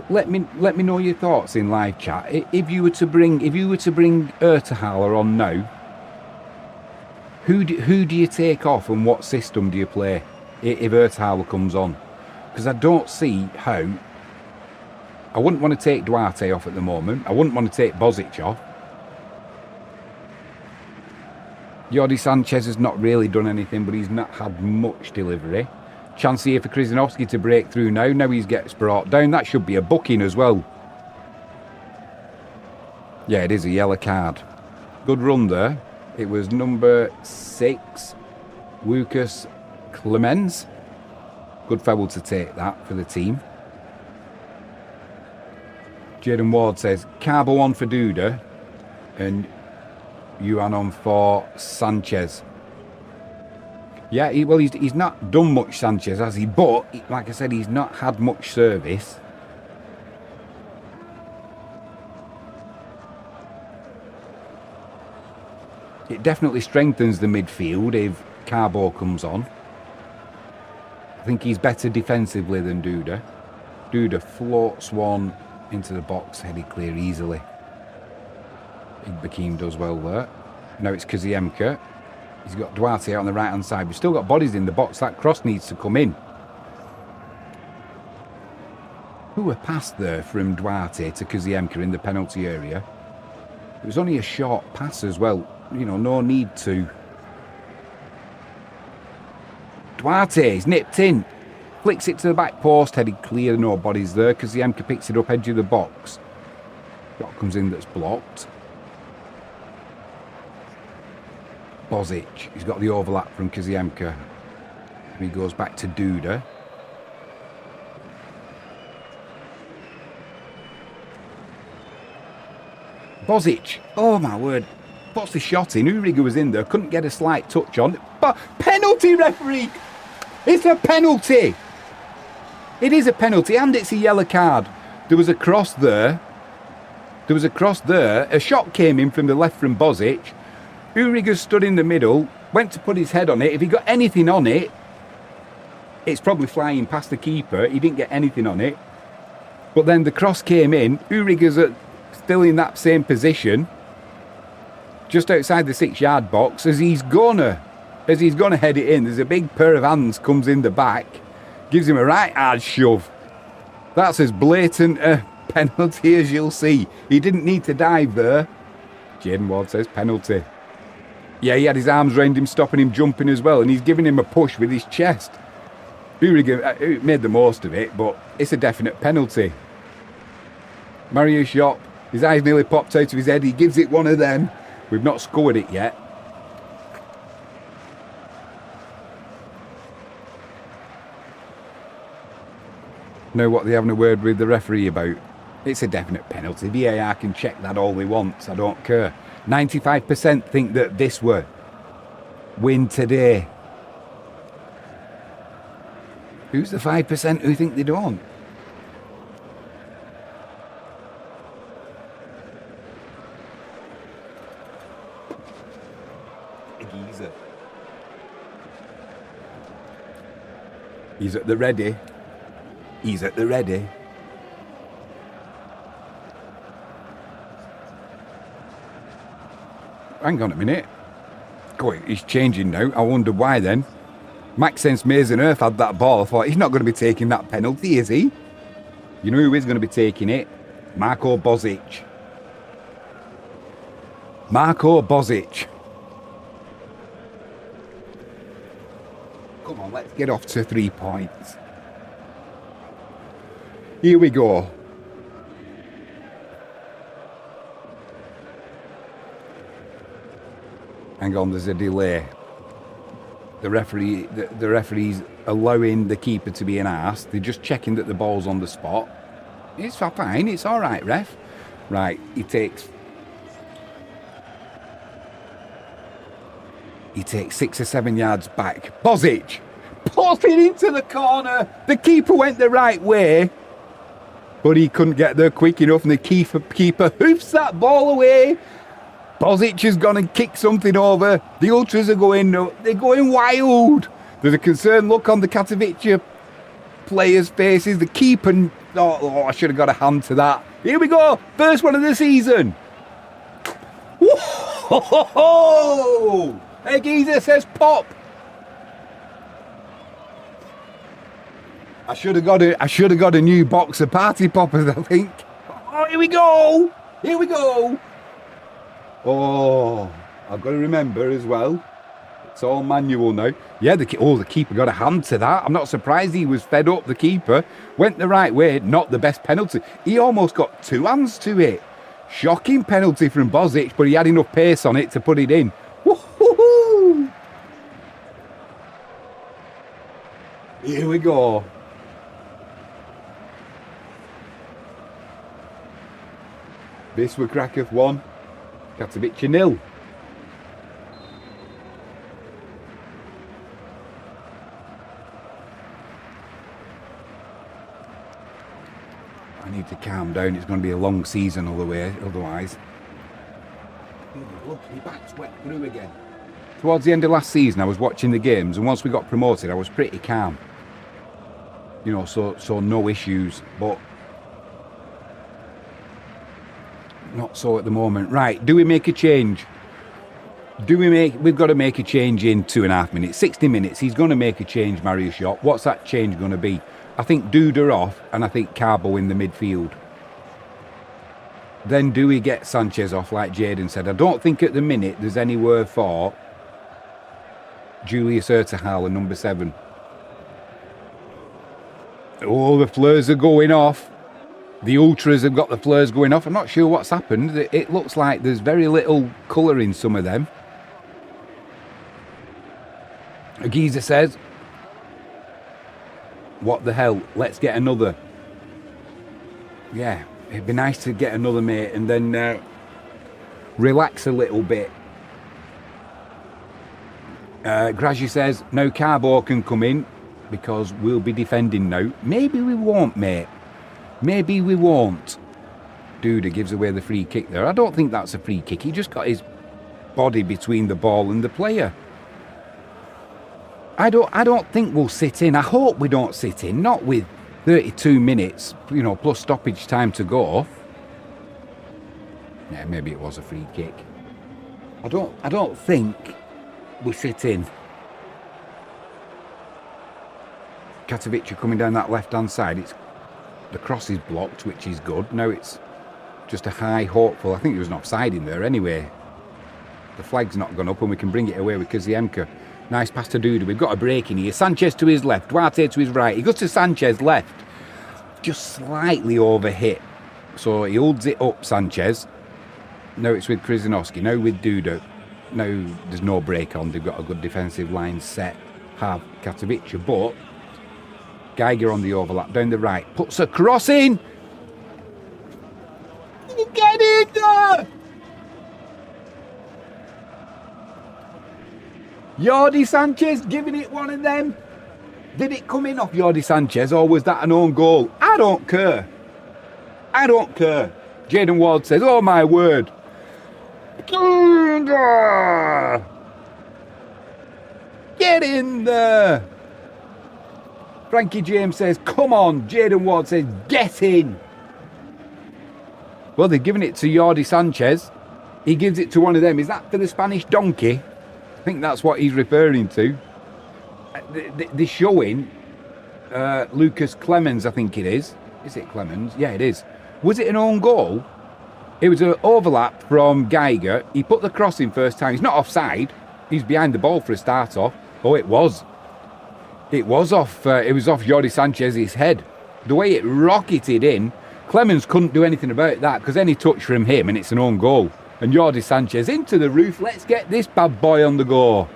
Let me know your thoughts in live chat. If you were to bring Ertehaler on now, who do you take off and what system do you play if Ertehaler comes on? Because I don't see how. I wouldn't want to take Duarte off at the moment. I wouldn't want to take Bozic off. Jordi Sanchez has not really done anything, but he's not had much delivery. Chance here for Krzyzanowski to break through now. Now he gets brought down. That should be a booking as well. Yeah, it is a yellow card. Good run there. It was number 6, Lucas Clemens. Good foul to take that for the team. Jaden Ward says, Carbo on for Duda and Yuan on for Sanchez. Yeah, he's not done much, Sanchez, has he? But, like I said, he's not had much service. It definitely strengthens the midfield if Carbo comes on. I think he's better defensively than Duda. Duda floats one into the box, headed clear easily. Igbekim does well there. Now it's Kaziemka. He's got Duarte out on the right hand side. We've still got bodies in the box. That cross needs to come in. Who were passed there from Duarte to Kaziemka in the penalty area? It was only a short pass as well. You know, no need to. Duarte is nipped in. Flicks it to the back post, headed clear, no bodies there. Kaziemka picks it up, edge of the box. Shot comes in that's blocked. Bozic, he's got the overlap from Kaziemka. And he goes back to Duda. Bozic, oh my word. Puts the shot in. Uriger was in there, couldn't get a slight touch on. But penalty, referee! It's a penalty! It is a penalty and it's a yellow card. There was a cross there. A shot came in from the left from Bozic. Uriger stood in the middle, went to put his head on it. If he got anything on it, it's probably flying past the keeper. He didn't get anything on it. But then the cross came in. Uriger's still in that same position, just outside the 6-yard box. As he's gonna head it in, there's a big pair of hands comes in the back, gives him a right hard shove. That's as blatant a penalty as you'll see. He didn't need to dive there. Jaden Ward says penalty. Yeah, he had his arms around him, stopping him jumping as well, and he's giving him a push with his chest. Uriger made the most of it, but it's a definite penalty. Mario Shop, his eyes nearly popped out of his head. He gives it one of them. We've not scored it yet. Know what they're having a word with the referee about. It's a definite penalty. VAR can check that all they want. I don't care. 95% think that this were win today. Who's the 5% who think they don't? Geezer. He's at the ready. He's at the ready. Hang on a minute. God, he's changing now. I wonder why then. Maxence Maison-Earth had that ball. I thought, he's not going to be taking that penalty, is he? You know who is going to be taking it? Marko Bozic. Marko Bozic. Come on, let's get off to 3 points. Here we go. Hang on, there's a delay. The referee's allowing the keeper to be an arse. They're just checking that the ball's on the spot. It's fine, it's all right, ref. Right, he takes 6 or 7 yards back. Bozic! Put it into the corner! The keeper went the right way, but he couldn't get there quick enough, and the keeper hoofs that ball away. Bozic has gone and kicked something over. The ultras are they're going wild. There's a concerned look on the Katowice players' faces. The keeper, oh, I should have got a hand to that. Here we go, first one of the season. Whoa! Geezer says pop. I should have got a new box of party poppers, I think. Oh, here we go. Here we go. Oh, I've got to remember as well. It's all manual now. Yeah, the keeper got a hand to that. I'm not surprised he was fed up. The keeper went the right way. Not the best penalty. He almost got 2 hands to it. Shocking penalty from Bozic, but he had enough pace on it to put it in. Woo-hoo-hoo! Here we go. Wisła Kraków 1. Katowice 0. I need to calm down. It's going to be a long season otherwise. Look, my back's wet through again. Towards the end of last season, I was watching the games, and once we got promoted, I was pretty calm. You know, so no issues, but not so at the moment. Right, do we make a change? We've got to make a change in 2.5 minutes. 60 minutes, he's going to make a change, Marius Jopp. What's that change going to be? I think Duda off, and I think Carbo in the midfield. Then do we get Sanchez off, like Jaden said? I don't think at the minute there's any word for Julius Ertehal and number 7. Oh, the flares are going off. The ultras have got the flares going off. I'm not sure what's happened. It looks like there's very little colour in some of them. Geezer says, what the hell? Let's get another. Yeah, it'd be nice to get another, mate, and then relax a little bit. Grazi says, no Carbo can come in because we'll be defending now. Maybe we won't, mate. Maybe we won't. Duda gives away the free kick there. I don't think that's a free kick. He just got his body between the ball and the player. I don't think we'll sit in. I hope we don't sit in. Not with 32 minutes, you know, plus stoppage time to go. Yeah, maybe it was a free kick. I don't think we sit in. Katowice coming down that left-hand side. The cross is blocked, which is good. Now it's just a high, hopeful. I think there was an offside in there anyway. The flag's not gone up, and we can bring it away with Kaziemka. Nice pass to Duda. We've got a break in here. Sanchez to his left. Duarte to his right. He goes to Sanchez left. Just slightly overhit. So he holds it up, Sanchez. Now it's with Krzyzanowski. Now with Duda. Now there's no break on. They've got a good defensive line set. Have Katowice, but Geiger on the overlap down the right. Puts a cross in. Get in there! Jordi Sanchez giving it one of them. Did it come in off Jordi Sanchez or was that an own goal? I don't care. I don't care. Jaden Ward says, oh my word. Get in there. Frankie James says, come on. Jaden Ward says, get in. Well, they're giving it to Jordi Sanchez. He gives it to one of them. Is that for the Spanish donkey? I think that's what he's referring to. They're showing Lucas Clemens, I think it is. Is it Clemens? Yeah, it is. Was it an own goal? It was an overlap from Geiger. He put the cross in first time. He's not offside. He's behind the ball for a start off. Oh, it was. It was off. It was off Jordi Sanchez's head. The way it rocketed in, Clemens couldn't do anything about that because any touch from him and it's an own goal. And Jordi Sanchez into the roof. Let's get this bad boy on the go.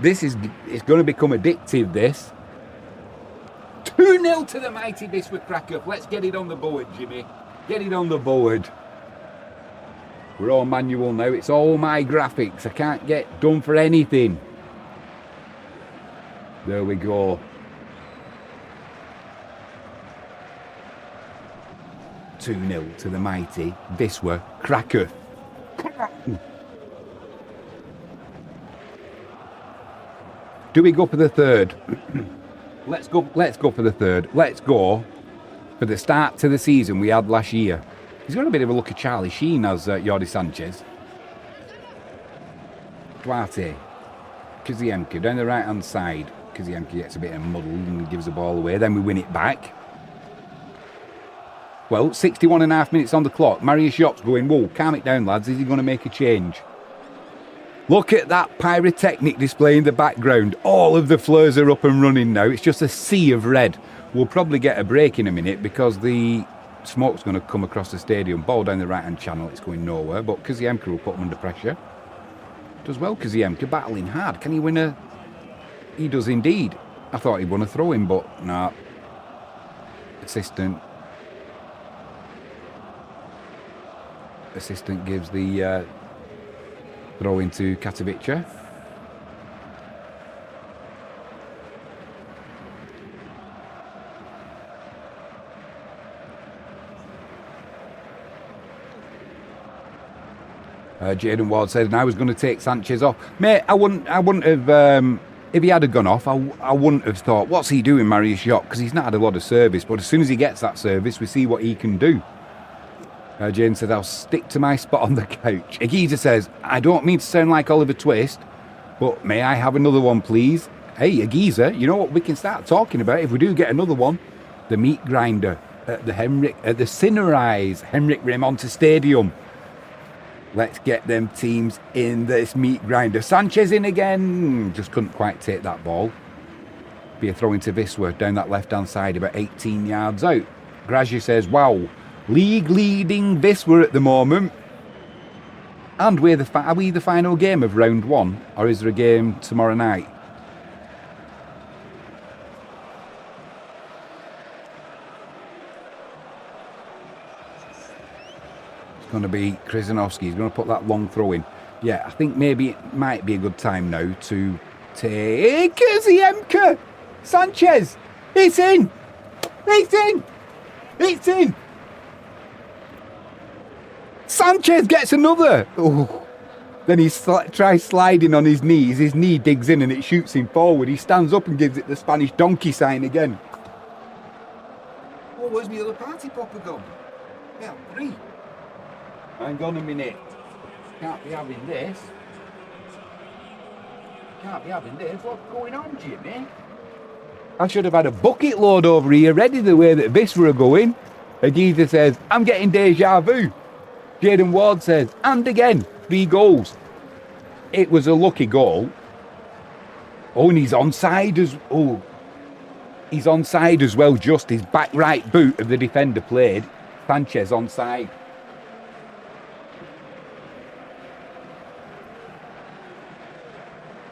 It's going to become addictive, this. 2-0 to the mighty Wisła Kraków. Let's get it on the board, Jimmy. Get it on the board. We're all manual now. It's all my graphics. I can't get done for anything. There we go. 2-0 to the mighty Wisła Kraków. Do we go for the third? Let's go for the third. Let's go for the start to the season we had last year. He's got a bit of a look at Charlie Sheen as Jordi Sanchez. Duarte. Kaziemka down the right hand side. Kaziemka gets a bit of muddled and gives the ball away. Then we win it back. Well, 61.5 minutes on the clock. Marius Jop's going, whoa, calm it down, lads. Is he going to make a change? Look at that pyrotechnic display in the background. All of the flares are up and running now. It's just a sea of red. We'll probably get a break in a minute because the smoke's going to come across the stadium. Ball down the right-hand channel. It's going nowhere. But Kaziemka will put him under pressure. Does well, Kaziemka, battling hard. Can he win a... He does indeed. I thought he'd won a throw-in, but nah. Assistant gives the throw into Katowice. Jaden Ward said, and I was going to take Sanchez off. Mate, I wouldn't have, if he had gone off, I wouldn't have thought, what's he doing, Marius Jop? Because he's not had a lot of service, but as soon as he gets that service, we see what he can do. Jane said, I'll stick to my spot on the couch. Agiza says, I don't mean to sound like Oliver Twist, but may I have another one, please? Hey, Agiza, you know what we can start talking about if we do get another one? The meat grinder at the Cinerize Henryk Reyman Stadium. Let's get them teams in this meat grinder. Sanchez in again. Just couldn't quite take that ball. Be a throw into Wisła down that left-hand side, about 18 yards out. Grazia says, wow. League leading Wisła at the moment. And are we the final game of round one? Or is there a game tomorrow night? It's going to be Krzyzanowski. He's going to put that long throw in. Yeah, I think maybe it might be a good time now to take Kaziemka. Sanchez. It's in. It's in. It's in. Sanchez gets another. Oh. Then he tries sliding on his knees. His knee digs in and it shoots him forward. He stands up and gives it the Spanish donkey sign again. Oh, where's my other party popper gone? Yeah, 3. Hang on a minute. Can't be having this. Can't be having this. What's going on, Jimmy? I should have had a bucket load over here ready the way that Wisła are going. Agiza says, I'm getting deja vu. Jaden Ward says, and again, 3 goals. It was a lucky goal. Oh, and he's onside he's onside as well, just his back right boot of the defender played. Sanchez onside.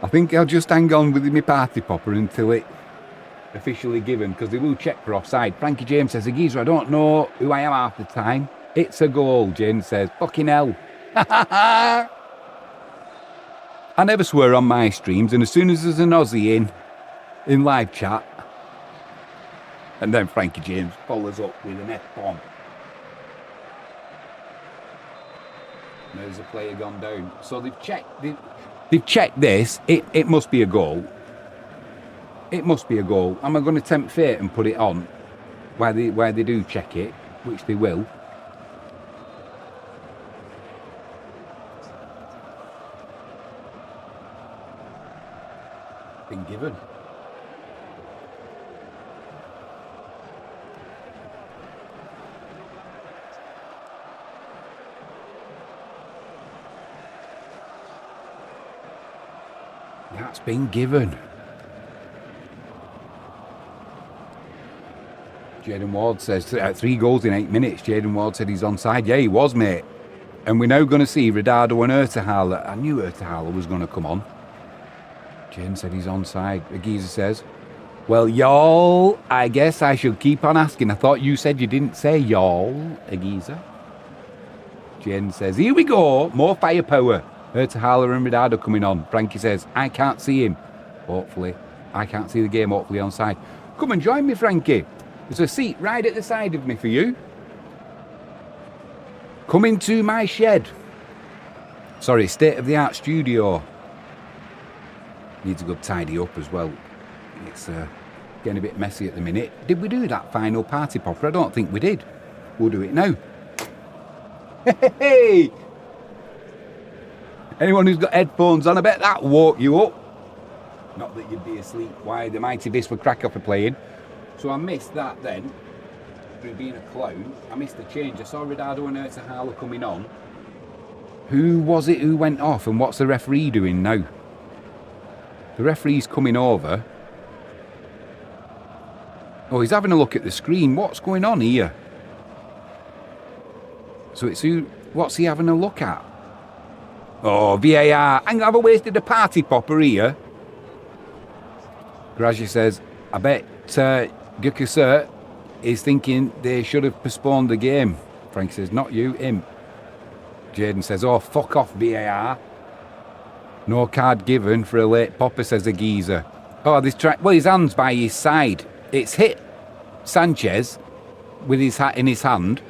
I think I'll just hang on with my party popper until it officially given because they will check for offside. Frankie James says, Geezer, I don't know who I am half the time. It's a goal, James says. Fucking hell. I never swear on my streams, and as soon as there's an Aussie in live chat, and then Frankie James follows up with an F-bomb. There's a player gone down. So they've checked this. It must be a goal. It must be a goal. Am I going to tempt fate and put it on where they do check it, which they will? Been given. That's been given. Jaden Ward says 3 goals in 8 minutes. Jaden Ward said he's onside. Yeah, he was, mate. And we're now going to see Ronaldo and Ertahala. I knew Ertahala was going to come on. Jaden said he's onside. Agiza says, well, y'all, I guess I should keep on asking. I thought you said you didn't say y'all, Agiza. Jaden says, here we go. More firepower. Ertahala and Ronaldo coming on. Frankie says, I can't see him. Hopefully. I can't see the game. Hopefully onside. Come and join me, Frankie. There's a seat right at the side of me for you. Come into my shed. Sorry, state-of-the-art studio. Needs a good tidy up as well. It's getting a bit messy at the minute. Did we do that final party popper? I don't think we did. We'll do it now. Hey! Anyone who's got headphones on, I bet that woke you up. Not that you'd be asleep while the mighty Wisła Krakow are playing. So I missed that then. Through being a clown, I missed the change. I saw Ronaldo and Ertahala coming on. Who was it who went off, and what's the referee doing now? The referee's coming over. Oh, he's having a look at the screen. What's going on here? So it's who? What's he having a look at? Oh, VAR. Hang on, have I wasted a party popper here? Grazi says, I bet GKS is thinking they should have postponed the game. Frank says, not you, him. Jaden says, oh, fuck off, VAR. No card given for a late popper, says a geezer. Oh, well, his hand's by his side. It's hit Sanchez with his hat in his hand,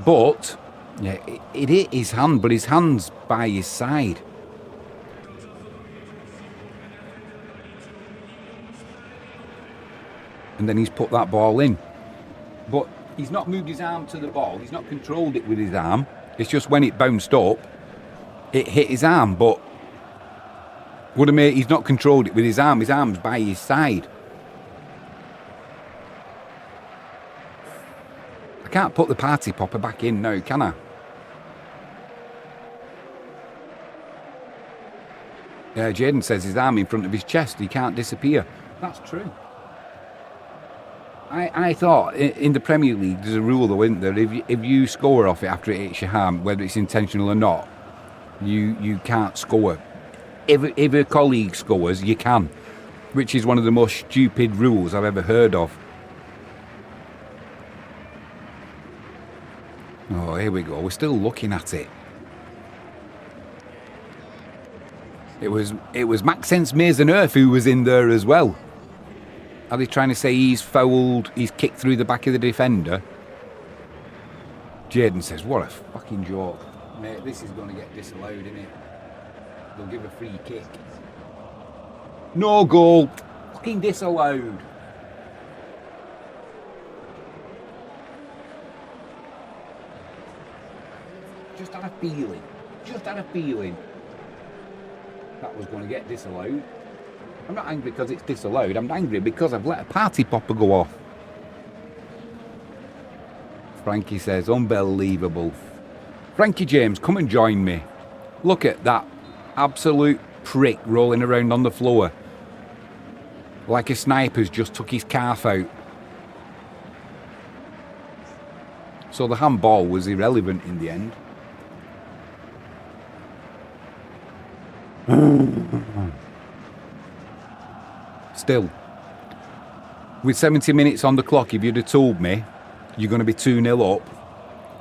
but yeah, it hit his hand, but his hand's by his side. And then he's put that ball in. But he's not moved his arm to the ball. He's not controlled it with his arm. It's just when it bounced up, it hit his arm. But would have made, he's not controlled it with his arm. His arm's by his side. I can't put the party popper back in now, can I? Yeah, Jaden says his arm in front of his chest. He can't disappear. That's true. I thought in the Premier League there's a rule though, isn't there? If you score off it after it hits your arm, whether it's intentional or not, you can't score. If a colleague scores, you can, which is one of the most stupid rules I've ever heard of. Oh, here we go. We're still looking at it. It was Maxence Maisonneuve who was in there as well. Are they trying to say he's fouled, he's kicked through the back of the defender? Jaden says, what a fucking joke. Mate, this is going to get disallowed, isn't it? They'll give a free kick. No goal. Fucking disallowed. Just had a feeling. That was going to get disallowed. I'm not angry because it's disallowed. I'm angry because I've let a party popper go off. Frankie says, unbelievable. Frankie James, come and join me. Look at that absolute prick rolling around on the floor. Like a sniper's just took his calf out. So the handball was irrelevant in the end. Still, With 70 minutes on the clock, if you'd have told me you're going to be 2-0 up,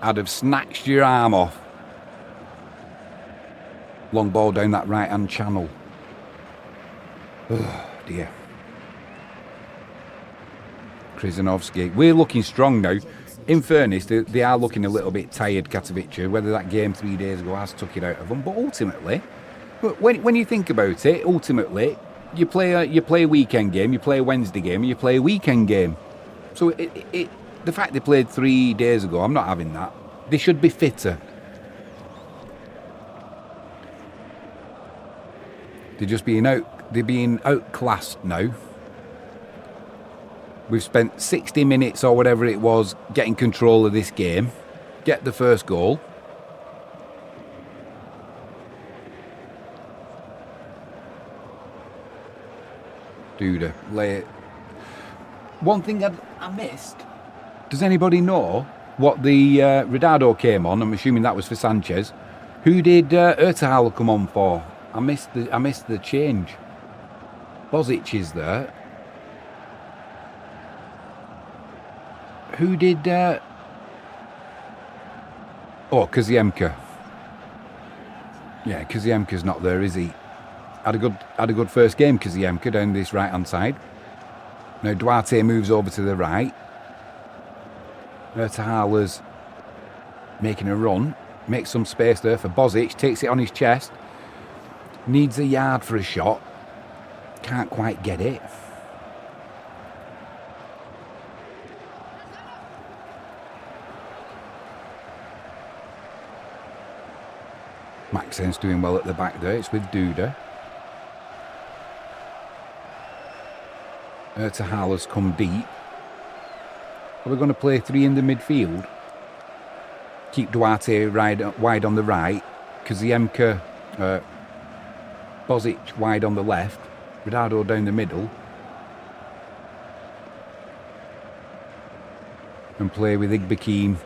I'd have snatched your arm off. Long ball down that right-hand channel. Oh, dear. Krizanovski. We're looking strong now. In fairness, they are looking a little bit tired, Katowice, whether that game 3 days ago has took it out of them. But ultimately, when you think about it, ultimately, you play a weekend game, you play a Wednesday game, you play a weekend game. So the fact they played 3 days ago, I'm not having that. They should be fitter. They're being outclassed now. We've spent 60 minutes or whatever it was getting control of this game. Get the first goal. Duda, lay it. One thing I missed. Does anybody know what the Redado came on? I'm assuming that was for Sanchez. Who did Ertahal come on for? I missed the change. Bozic is there. Who did... Kaziemka. Yeah, Kaziemka's not there, is he? Had a good first game, Kaziemka, down this right-hand side. Now Duarte moves over to the right. Ertahala's making a run. Makes some space there for Bozic. Takes it on his chest. Needs a yard for a shot. Can't quite get it. Maxen's doing well at the back there. It's with Duda. Ertahala's come deep. Are we going to play 3 in the midfield? Keep Duarte wide on the right. Kaziemka, Bozic wide on the left. Redado down the middle. And play with Igbekin,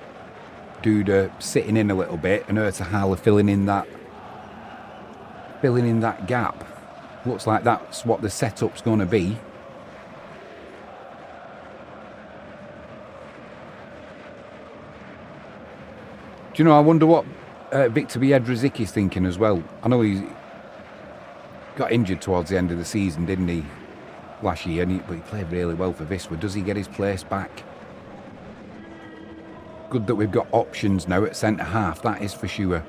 Duda sitting in a little bit, and Ertahala filling in that gap. Looks like that's what the setup's going to be. Do you know, I wonder what Victor Biedrzyk is thinking as well. I know he got injured towards the end of the season, didn't he, last year, but he played really well for Wisła. Does he get his place back? Good that we've got options now at centre-half, that is for sure.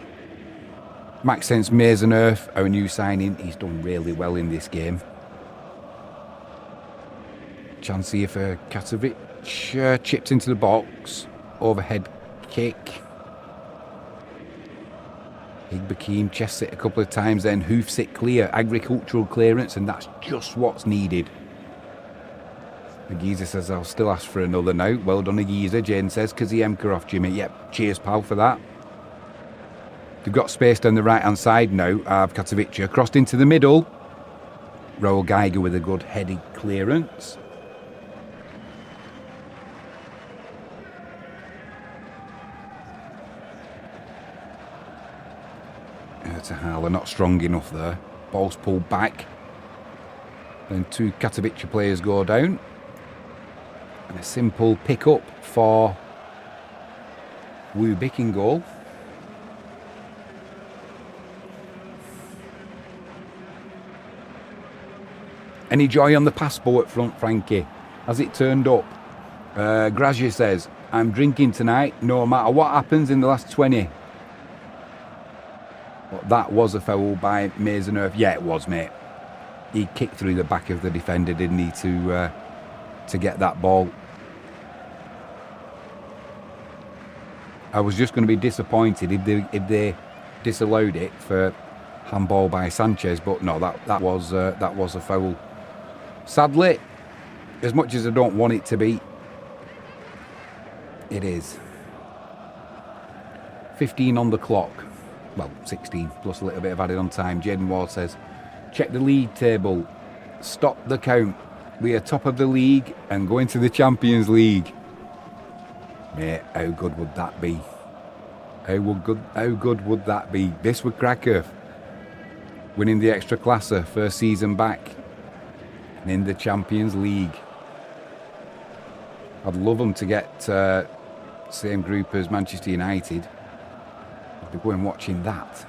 Maxence Maisonneuve, our new signing, he's done really well in this game. Chance here for Katowice, chipped into the box, overhead kick. Igbekin chests it a couple of times, then hoofs it clear, agricultural clearance, and that's just what's needed. Agiza says, I'll still ask for another now. Well done, Agiza. Jane says, Kaziemka off Jimmy. Yep, cheers, pal, for that. They've got space down the right-hand side now. Katowice crossed into the middle. Raul Geiger with a good headed clearance. Ertahala not strong enough there. Ball's pulled back. Then 2 Katowice players go down. And a simple pick-up for Wubik in goal. Any joy on the passport front, Frankie? Has it turned up? Grazia says, I'm drinking tonight no matter what happens in the last 20. But that was a foul by Maisonneuve. Yeah, it was, mate. He kicked through the back of the defender, didn't he, to get that ball. I was just going to be disappointed if they disallowed it for handball by Sanchez, but no, that was a foul. Sadly, as much as I don't want it to be, it is. 15 on the clock. Well, 16 plus a little bit of added on time. Jaden Ward says, check the league table. Stop the count. We are top of the league and going to the Champions League. Mate, how good would that be? How good would that be? Wisła Kraków winning the Ekstraklasa, first season back, and in the Champions League. I'd love them to get same group as Manchester United. I'd be going watching that.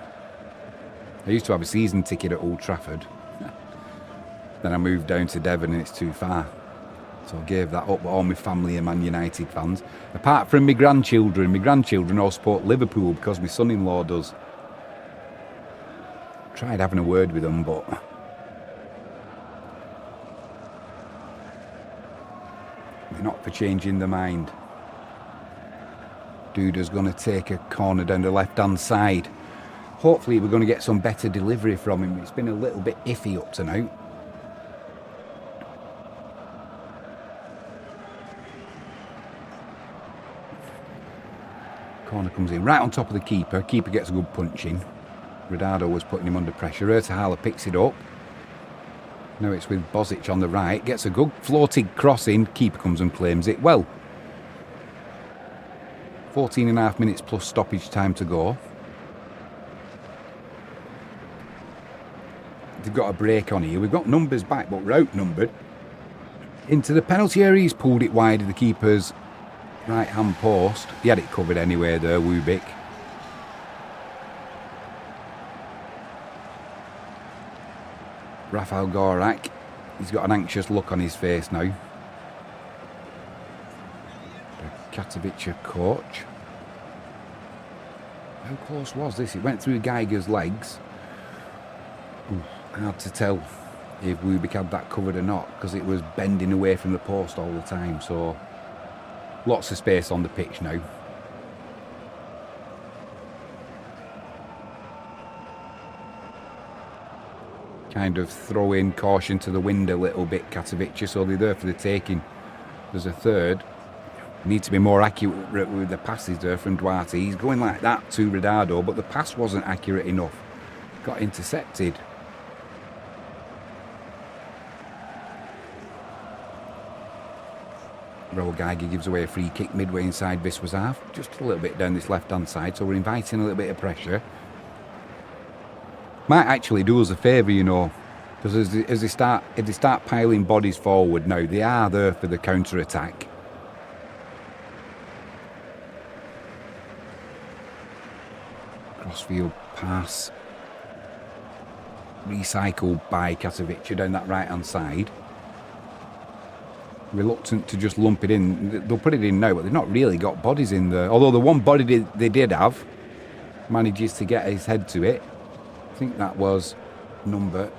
I used to have a season ticket at Old Trafford. Then I moved down to Devon and it's too far. So I gave that up, but all my family are Man United fans. Apart from my grandchildren all support Liverpool because my son-in-law does. Tried having a word with them, but they're not for changing their mind. Duda's going to take a corner down the left-hand side. Hopefully we're going to get some better delivery from him. It's been a little bit iffy up to now. Corner comes in right on top of the keeper. Keeper gets a good punch in. Rodado was putting him under pressure. Ertahala picks it up. Now it's with Bozic on the right. Gets a good floating cross in. Keeper comes and claims it well. 14.5 minutes plus stoppage time to go. They've got a break on here. We've got numbers back, but we're outnumbered. Into the penalty area. He's pulled it wide of the keeper's right hand post. He had it covered anyway there, Wubik. Rafael Gorak, he's got an anxious look on his face now. The Katowice coach. How close was this? It went through Geiger's legs. Hard to tell if Wubik had that covered or not because it was bending away from the post all the time. So lots of space on the pitch now. Kind of throwing caution to the wind a little bit, Katowice, so they're there for the taking. There's a third. Need to be more accurate with the passes there from Duarte. He's going like that to Rodado, but the pass wasn't accurate enough. Got intercepted. Raul Geiger gives away a free kick midway inside Wisła's half. Just a little bit down this left-hand side, so we're inviting a little bit of pressure. Might actually do us a favour, you know, because if they start piling bodies forward now, they are there for the counter-attack. Crossfield pass. Recycled by Katowice down that right-hand side. Reluctant to just lump it in. They'll put it in now, but they've not really got bodies in there. Although the one body they did have manages to get his head to it. I think that was number.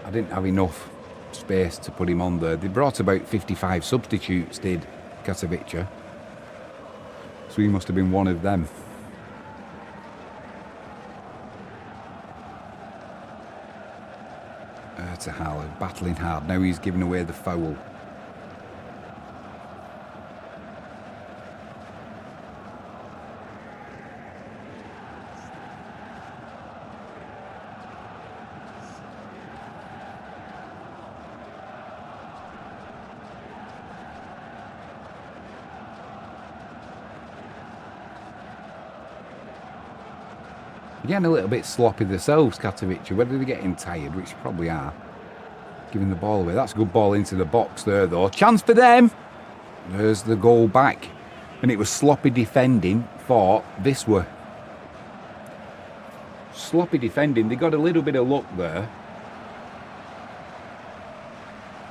I didn't have enough space to put him on there. They brought about 55 substitutes, did Katowice. So he must have been one of them. Ertahala battling hard. Now he's giving away the foul. Getting a little bit sloppy themselves, Katowice. Whether they're getting tired, which probably are. Giving the ball away. That's a good ball into the box there, though. Chance for them. There's the goal back. And it was sloppy defending for Wisła. Sloppy defending. They got a little bit of luck there.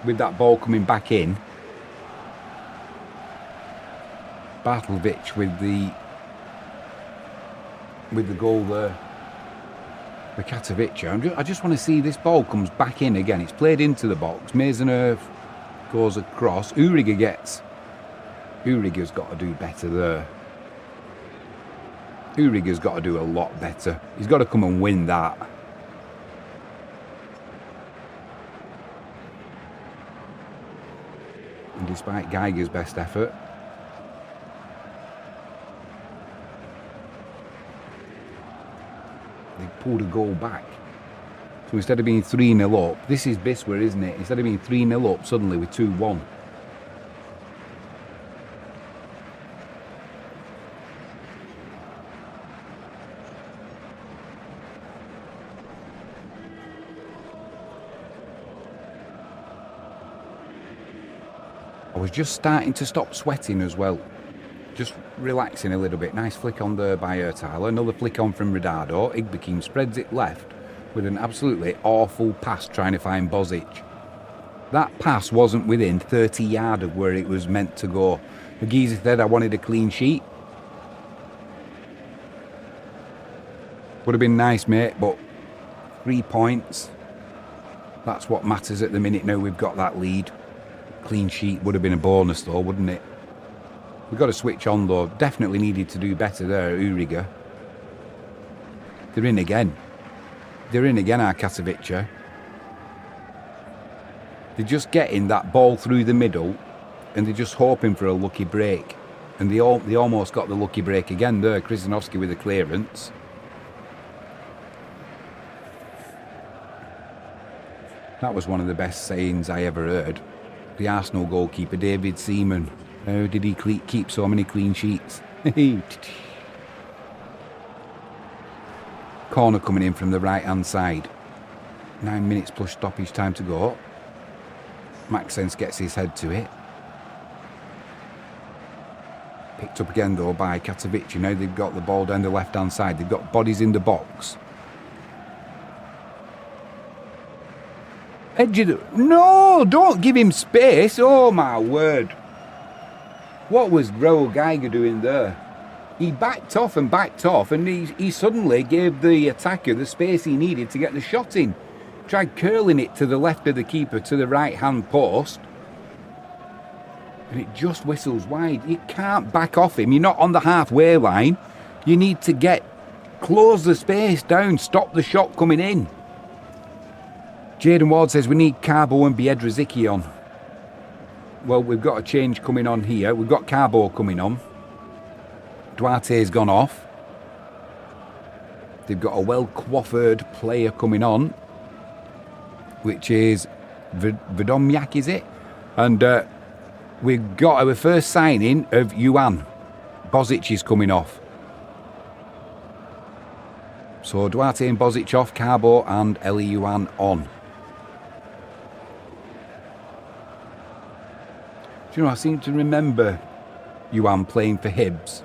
With that ball coming back in. Bartlovic with the goal there. The Katowice. I just want to see this ball comes back in again. It's played into the box. Maisonneuve goes across. Uriger's got to do better there. Uriger's got to do a lot better. He's got to come and win that. And despite Geiger's best effort, they pulled a goal back. So instead of being 3-0 up, this is Wisła, isn't it? Instead of being 3-0 up, suddenly we're 2-1. I was just starting to stop sweating as well. Just relaxing a little bit. Nice flick on there by Ertala. Another flick on from Radado. Igbekim spreads it left with an absolutely awful pass trying to find Bozic. That pass wasn't within 30 yards of where it was meant to go. The geezer said I wanted a clean sheet. Would have been nice, mate, but 3 points. That's what matters at the minute now we've got that lead. Clean sheet would have been a bonus though, wouldn't it? We've got to switch on though. Definitely needed to do better there, Uriga. They're in again. They're in again, our Katowice. They're just getting that ball through the middle and they're just hoping for a lucky break. And they almost got the lucky break again there. Krzyzanowski with the clearance. That was one of the best sayings I ever heard. The Arsenal goalkeeper, David Seaman. How did he keep so many clean sheets? Corner coming in from the right-hand side. 9 minutes plus stoppage time to go. Maxence gets his head to it. Picked up again, though, by Katowice. Now they've got the ball down the left-hand side. They've got bodies in the box. Edge of the... No, don't give him space. Oh, my word. What was Raul Geiger doing there? He backed off, and he suddenly gave the attacker the space he needed to get the shot in. Tried curling it to the left of the keeper, to the right-hand post. And it just whistles wide. You can't back off him. You're not on the halfway line. You need to close the space down, stop the shot coming in. Jaden Ward says we need Carbo and Biedrzycki on. Well, we've got a change coming on here. We've got Carbo coming on. Duarte's gone off. They've got a well-coiffured player coming on, which is Vidomjak, is it? And we've got our first signing of Yuan. Bozic is coming off. So Duarte and Bozic off, Carbo and Eli Yuan on. Do you know, I seem to remember Yuan playing for Hibs.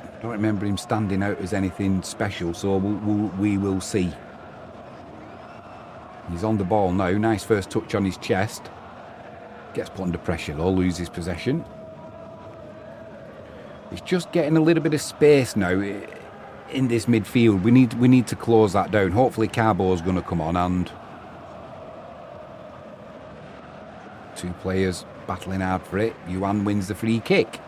I don't remember him standing out as anything special, so we will see. He's on the ball now. Nice first touch on his chest. Gets put under pressure though, loses possession. He's just getting a little bit of space now in this midfield. We need to close that down. Hopefully Carbo's going to come on, and two players battling hard for it. Yuan wins the free kick.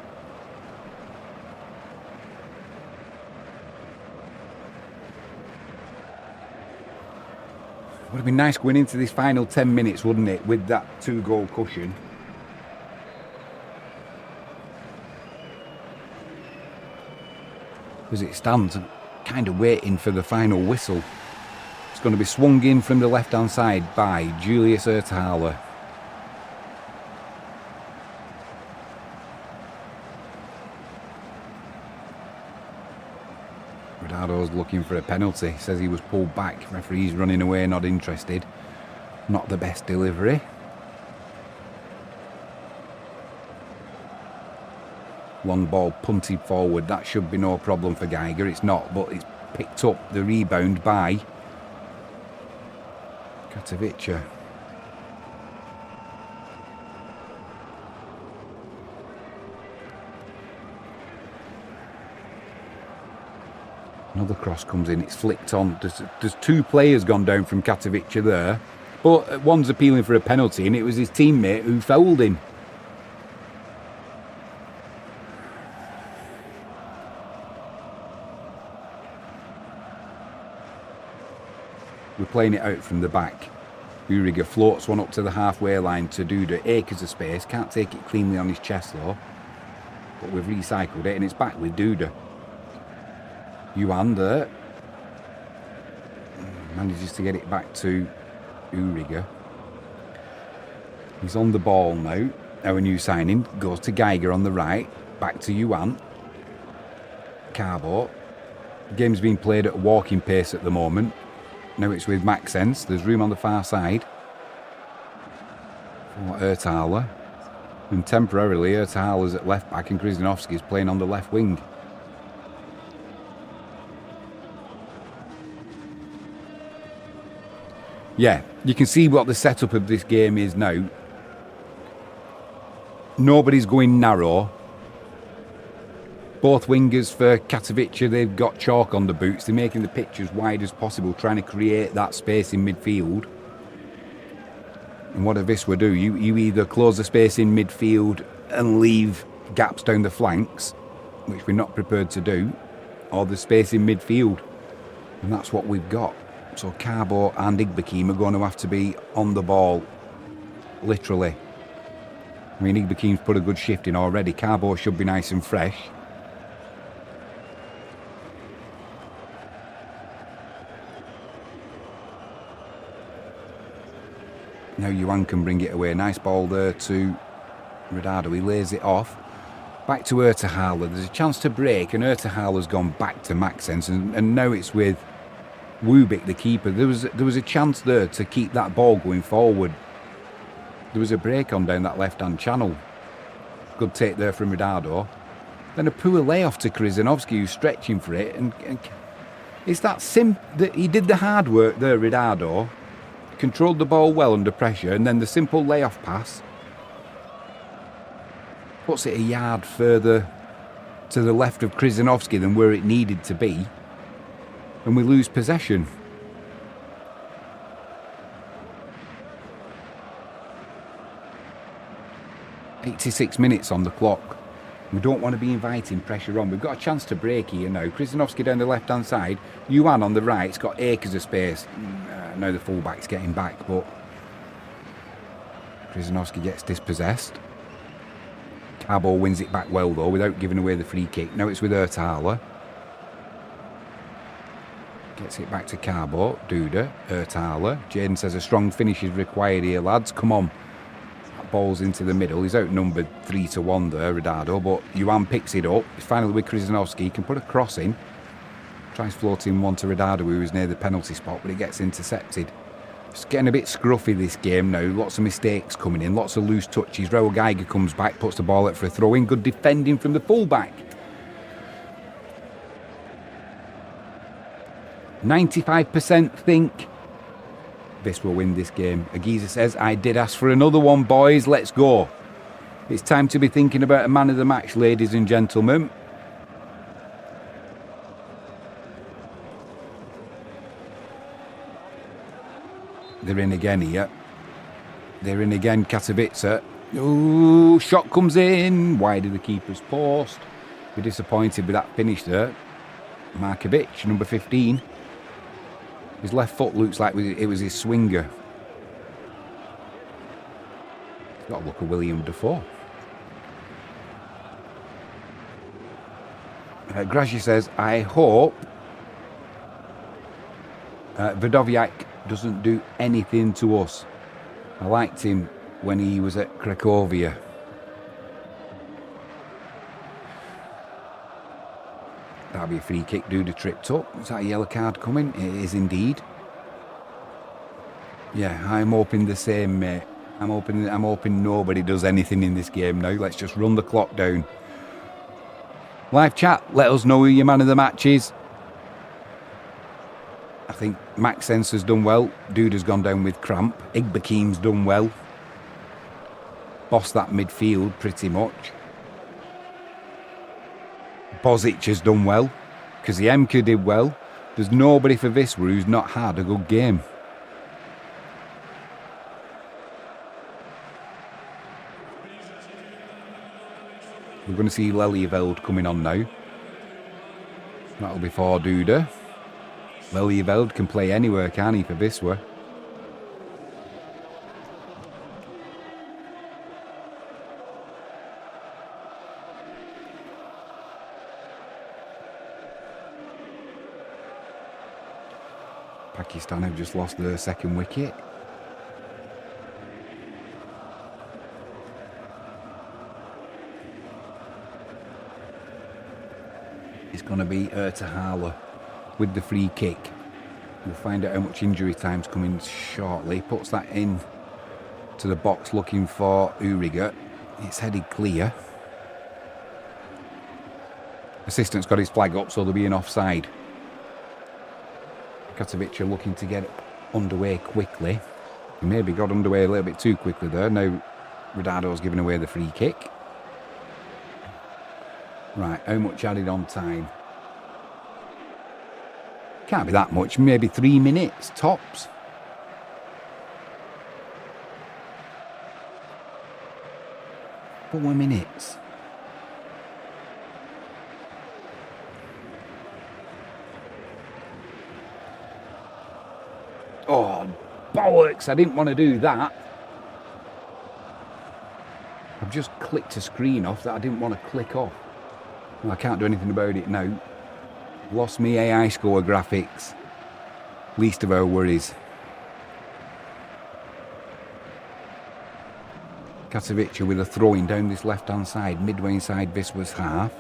Would have been nice going into this final 10 minutes, wouldn't it, with that 2-goal cushion. As it stands, I'm kind of waiting for the final whistle. It's going to be swung in from the left-hand side by Julius Ertala. Radado's looking for a penalty. Says he was pulled back. Referee's running away, not interested. Not the best delivery. Long ball punted forward. That should be no problem for Geiger. It's not, but it's picked up the rebound by Katowice. Another cross comes in, it's flicked on. There's two players gone down from Katowice there, but one's appealing for a penalty, and it was his teammate who fouled him. We're playing it out from the back. Uriga floats one up to the halfway line to Duda. Acres of space, can't take it cleanly on his chest though. But we've recycled it and it's back with Duda. Yuan there. Manages to get it back to Uriga. He's on the ball now. Our new signing goes to Geiger on the right. Back to Yuan. Carbo. The game's being played at a walking pace at the moment. Now it's with Maxence. There's room on the far side. for Ertala. And temporarily, Ertala's at left back and Krzyzanowski's playing on the left wing. Yeah, you can see what the setup of this game is now. Nobody's going narrow. Both wingers for Katowice, they've got chalk on the boots. They're making the pitch as wide as possible, trying to create that space in midfield. And what do Wisła do? You either close the space in midfield and leave gaps down the flanks, which we're not prepared to do, or the space in midfield. And that's what we've got. So Carbo and Igbekim are going to have to be on the ball, literally. I mean, Igbekim's put a good shift in already. Carbo should be nice and fresh. Now Yuan can bring it away. Nice ball there to Radado. He lays it off. Back to Ertala. There's a chance to break, and Ertala's gone back to Maxence, and now it's with Wubik, the keeper. There was a chance there to keep that ball going forward. There was a break on down that left-hand channel. Good take there from Radado. Then a poor layoff to Krzyzanowski, who's stretching for it. And it's that that he did the hard work there, Radado. Controlled the ball well under pressure, and then the simple layoff pass puts it a yard further to the left of Krzyzanowski than where it needed to be. And we lose possession. "86 minutes on the clock. We don't want to be inviting pressure on. We've got a chance to break here now. Krzyzanowski down the left-hand side. Yuan on the right. It's got acres of space. Now the full-back's getting back, but Krzyzanowski gets dispossessed. Carbo wins it back well, though, without giving away the free kick. Now it's with Ertala. Gets it back to Carbo. Duda. Ertala. Jaden says a strong finish is required here, lads. Come on. Ball's into the middle. He's outnumbered 3-1 there, Radado, but Yuan picks it up. He's finally with Krzyzanowski. He can put a cross in. Tries floating one to Radado, who was near the penalty spot, but it gets intercepted. It's getting a bit scruffy this game now. Lots of mistakes coming in. Lots of loose touches. Raul Geiger comes back, puts the ball out for a throw-in. Good defending from the full-back. 95% think this will win this game. Agiza says, I did ask for another one, boys. Let's go. It's time to be thinking about a man of the match, ladies and gentlemen. They're in again here. They're in again, Katowice. Ooh, shot comes in. Wide of the keeper's post. We're disappointed with that finish there. Markovic, number 15. His left foot looks like it was his swinger. He's got a look at William Defoe. Grazi says, I hope Wadowiak doesn't do anything to us. I liked him when he was at Cracovia. That'll be a free kick. Duda tripped up. Is that a yellow card coming? It is indeed. Yeah, I'm hoping the same, mate. I'm hoping nobody does anything in this game now. Let's just run the clock down. Live chat, let us know who your man of the match is. I think Maxence has done well. Duda's gone down with cramp. Igbekim's done well. Bossed that midfield pretty much. Bozic has done well. Kaziemka did well. There's nobody for Wisła who's not had a good game. We're going to see Lelyveld coming on now. That'll be for Duda. Lelyveld can play anywhere, can't he, for Wisła? Pakistan have just lost their second wicket. It's going to be Ertala with the free kick. We'll find out how much injury time's coming shortly. Puts that in to the box looking for Uriger. It's headed clear. Assistant's got his flag up, so there'll be an offside. Katowice are looking to get underway quickly. He maybe got underway a little bit too quickly there. Now Redardo's giving away the free kick. Right, how much added on time? Can't be that much, maybe 3 minutes, tops. Four minutes. Oh, bollocks, I didn't want to do that. I've just clicked a screen off that I didn't want to click off. Well, I can't do anything about it now. Lost me AI score graphics. Least of our worries. Katowice with a throw-in down this left-hand side, midway inside Wisła's half.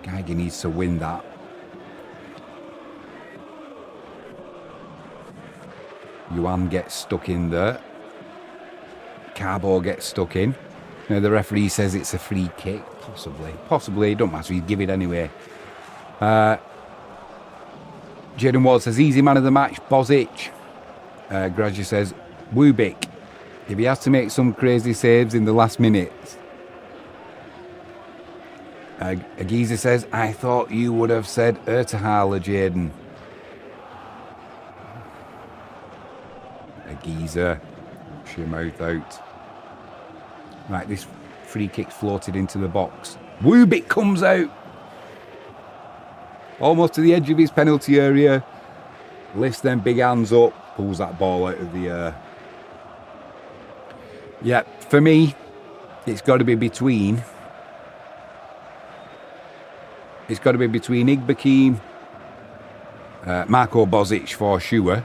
Geiger needs to win that. Yuan gets stuck in there. Carbo gets stuck in. Now the referee says it's a free kick. Possibly, it don't matter, he'd give it anyway. Jaden Ward says, easy man of the match, Bozic. Graja says, Wubik. If he has to make some crazy saves in the last minutes. Agiza says, I thought you would have said Ertahala, Jaden. Agiza, wash your mouth out. Right, this free kick's floated into the box. Wubik comes out. Almost to the edge of his penalty area. Lifts them big hands up. Pulls that ball out of the air. Yeah, for me, it's got to be between. It's got to be between Igbakim, Marko Bozic for sure.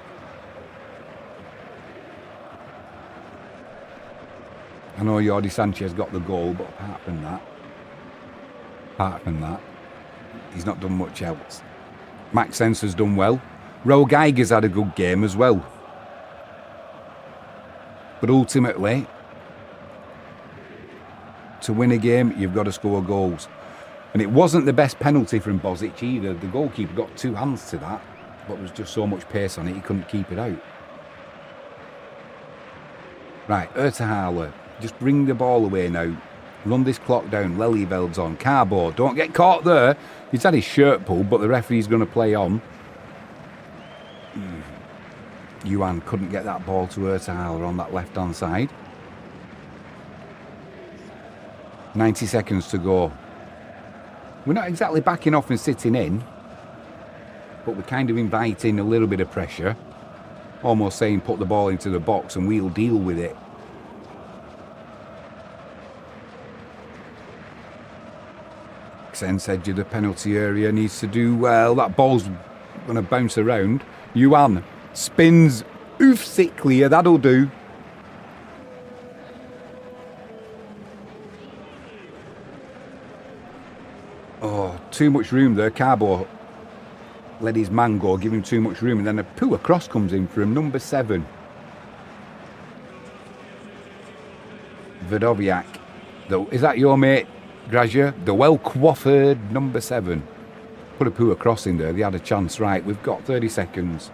I know Jordi Sanchez got the goal, but apart from that, he's not done much else. Max Sensor's done well. Ro Geiger's had a good game as well. But ultimately, to win a game, you've got to score goals. And it wasn't the best penalty from Bozic either. The goalkeeper got two hands to that, but there was just so much pace on it, he couldn't keep it out. Right, Ertahala. Just bring the ball away now. Run this clock down. Lelyveld's on. Carbo, don't get caught there. He's had his shirt pulled, but the referee's going to play on. Yuan couldn't get that ball to Ertahala on that left-hand side. 90 seconds to go. We're not exactly backing off and sitting in, but we're kind of inviting a little bit of pressure. Almost saying put the ball into the box and we'll deal with it. Sense edge of the penalty area needs to do well. That ball's going to bounce around. Yuan spins. Oof, sit clear. That'll do. Oh, too much room there. Carbo let his man go, give him too much room, and then a poor cross comes in for him. Number 7. Vidoviak. Is that your mate, Graja? The well-coiffured number 7. Put a poor cross in there. They had a chance. Right, we've got 30 seconds.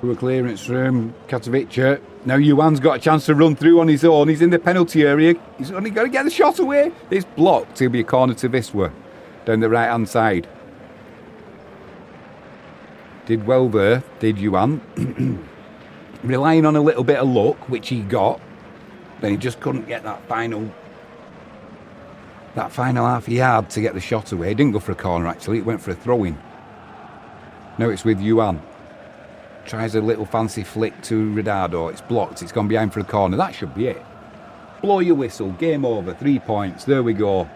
Poor clearance from Katowice. Now Yuan's got a chance to run through on his own. He's in the penalty area. He's only got to get the shot away. It's blocked. It'll be a corner to Wisła down the right-hand side. Did well there, did Yuan. Relying on a little bit of luck, which he got. Then he just couldn't get that final half yard to get the shot away. It didn't go for a corner, actually. It went for a throw-in. Now it's with Yuan. Tries a little fancy flick to Redardo. It's blocked. It's gone behind for a corner. That should be it. Blow your whistle. Game over. 3 points. There we go.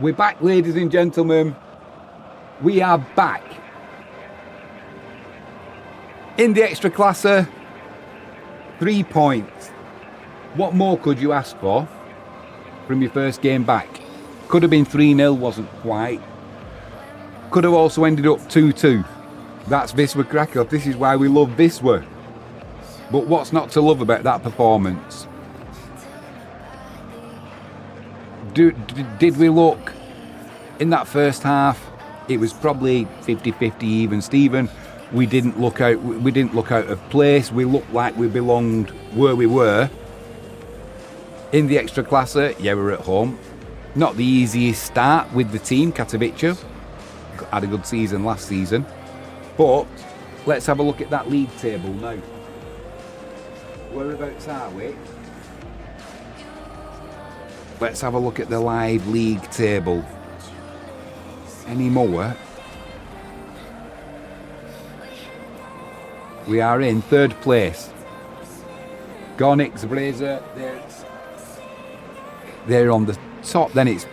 We're back, ladies and gentlemen. We are back. In the Ekstraklasa. 3 points. What more could you ask for from your first game back? Could have been 3-0, wasn't quite. Could have also ended up 2-2. That's Wisła Krakow. This is why we love Wisła. But what's not to love about that performance? Did we look in that first half? It was probably 50-50 even Steven. We didn't look out of place. We looked like we belonged where we were. In the Ekstraklasa, yeah, we're at home. Not the easiest start with the team. Katowice had a good season last season. But let's have a look at that league table now. Whereabouts are we? Let's have a look at the live league table. Any more? We are in third place. GKS Katowice, they're on the top. Then it's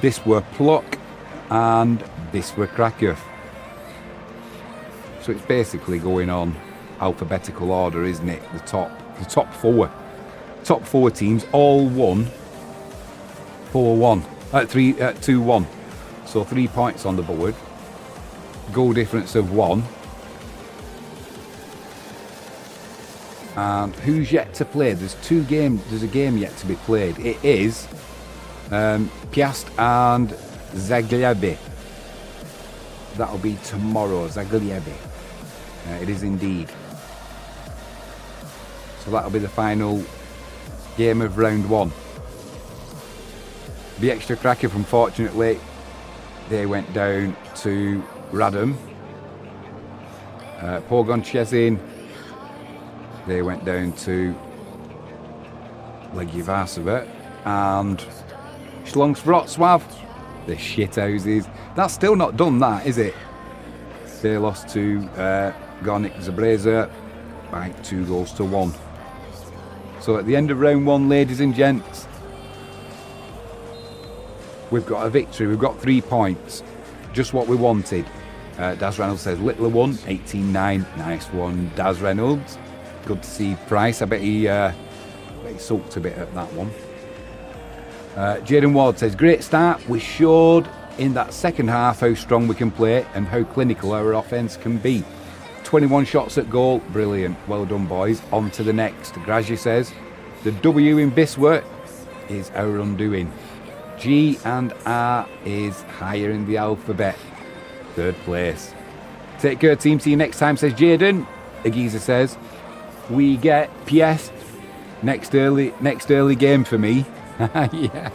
Wisła Plok and Wisła Kraków. So it's basically going on alphabetical order, isn't it? The top four teams all won 2-1. So 3 points on the board. Goal difference of 1. And who's yet to play? There's a game yet to be played. It is Piast and Zagłębie. That'll be tomorrow. Zagłębie. It is indeed. So that'll be the final game of round 1. The Ekstra Kraków, unfortunately, they went down to Radom. Pogoń Szczecin, they went down to Legia Warszawa. And Śląsk Wrocław, the shithouses. That's still not done, that, is it? They lost to GKS Katowice by 2-1. So at the end of round 1, ladies and gents, we've got a victory. We've got 3 points. Just what we wanted. Daz Reynolds says, Littler one, 18-9. Nice one, Daz Reynolds. Good to see Price. I bet he sulked a bit at that one. Jaden Ward says, great start. We showed in that second half how strong we can play and how clinical our offence can be. 21 shots at goal. Brilliant. Well done, boys. On to the next. Grazi says, the W in Wisła is our undoing. G and R is higher in the alphabet. Third place. Take care, team. See you next time, says Jaden. Agiza says, we get PS next early game for me. Yeah,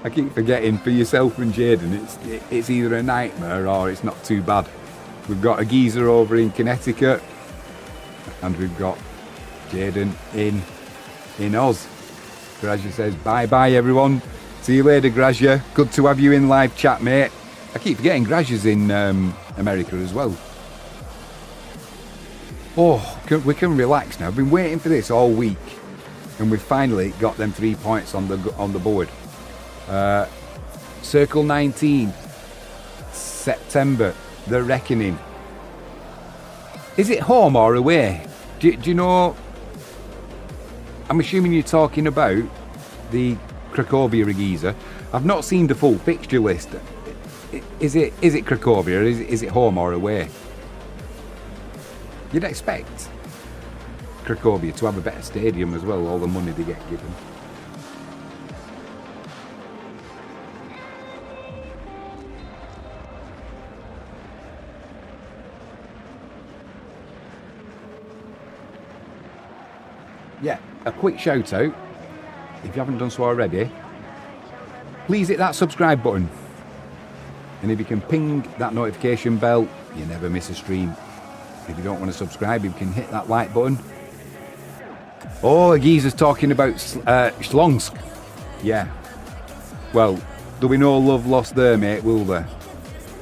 I keep forgetting, for yourself and Jaden, it's either a nightmare or it's not too bad. We've got a geezer over in Connecticut and we've got Jaden in Oz. Grazia says, bye everyone. See you later, Grazia. Good to have you in live chat, mate. I keep forgetting Grazia's in America as well. Oh, we can relax now. I've been waiting for this all week, and we've finally got them 3 points on the board. Circle 19, September, the reckoning. Is it home or away? Do you know? I'm assuming you're talking about the Cracovia Regiza. I've not seen the full fixture list. Is it Cracovia? Is it home or away? You'd expect Cracovia to have a better stadium as well, all the money they get given. Yeah, a quick shout out, if you haven't done so already, please hit that subscribe button. And if you can ping that notification bell, you never miss a stream. If you don't want to subscribe, you can hit that like button. Oh, a geezer's talking about Śląsk. Yeah. Well, there'll be no love lost there, mate, will there?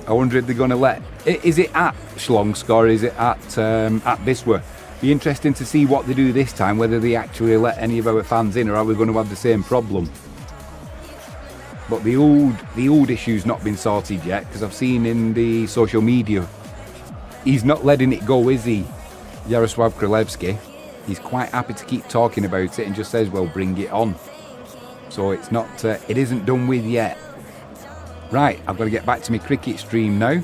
I wonder if they're going to let... Is it at Śląsk or is it at Wisła? Be interesting to see what they do this time, whether they actually let any of our fans in, or are we going to have the same problem? But the old issue's not been sorted yet, because I've seen in the social media, he's not letting it go, is he? Jarosław Królewski. he's quite happy to keep talking about it and just says, well, bring it on. So it's not, it isn't done with yet. Right, I've got to get back to my cricket stream now.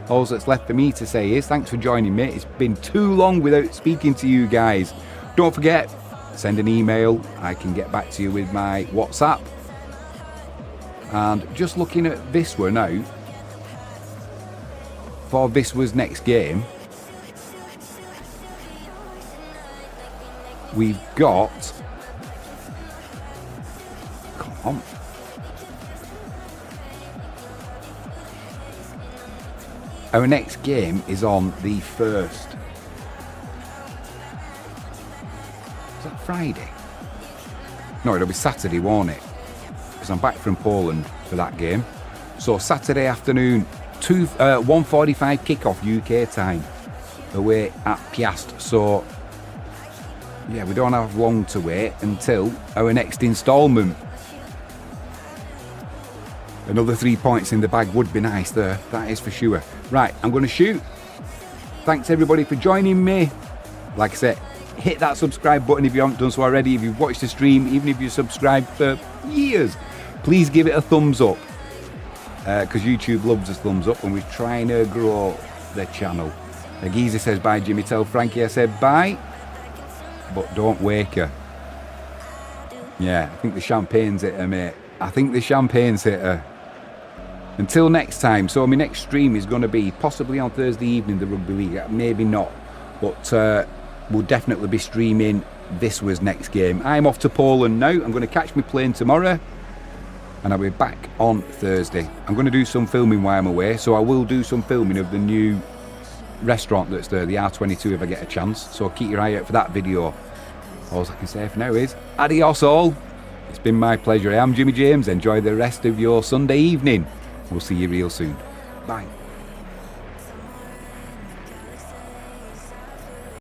All that's left for me to say is thanks for joining me. It's been too long without speaking to you guys. Don't forget, send an email. I can get back to you with my WhatsApp. And just looking at Wisła now, for Wisła's next game, we've got, come on, our next game is on the 1st. Is that Friday? No, it'll be Saturday, won't it? Because I'm back from Poland for that game. So Saturday afternoon, 1:45 kickoff UK time, away at Piast. So yeah, we don't have long to wait until our next instalment. Another 3 points in the bag would be nice there, that is for sure. Right, I'm going to shoot. Thanks everybody for joining me. Like I said, hit that subscribe button if you haven't done so already. If you've watched the stream, even if you've subscribed for years, please give it a thumbs up. Because YouTube loves a thumbs up and we're trying to grow the channel. The geezer says bye, Jimmy. Tell Frankie I said bye, but don't wake her. Yeah, I think the champagne's hit her, mate. I think the champagne's hit her. Until next time, so my next stream is going to be possibly on Thursday evening, the Rugby League, maybe not, but we'll definitely be streaming Wisła's next game. I'm off to Poland now. I'm going to catch my plane tomorrow and I'll be back on Thursday. I'm going to do some filming while I'm away, so I will do some filming of the new restaurant that's there, the R22, if I get a chance, so keep your eye out for that video. All I can say for now is adios all. It's been my pleasure. I'm Jimmy James. Enjoy the rest of your Sunday evening. We'll see you real soon. Bye.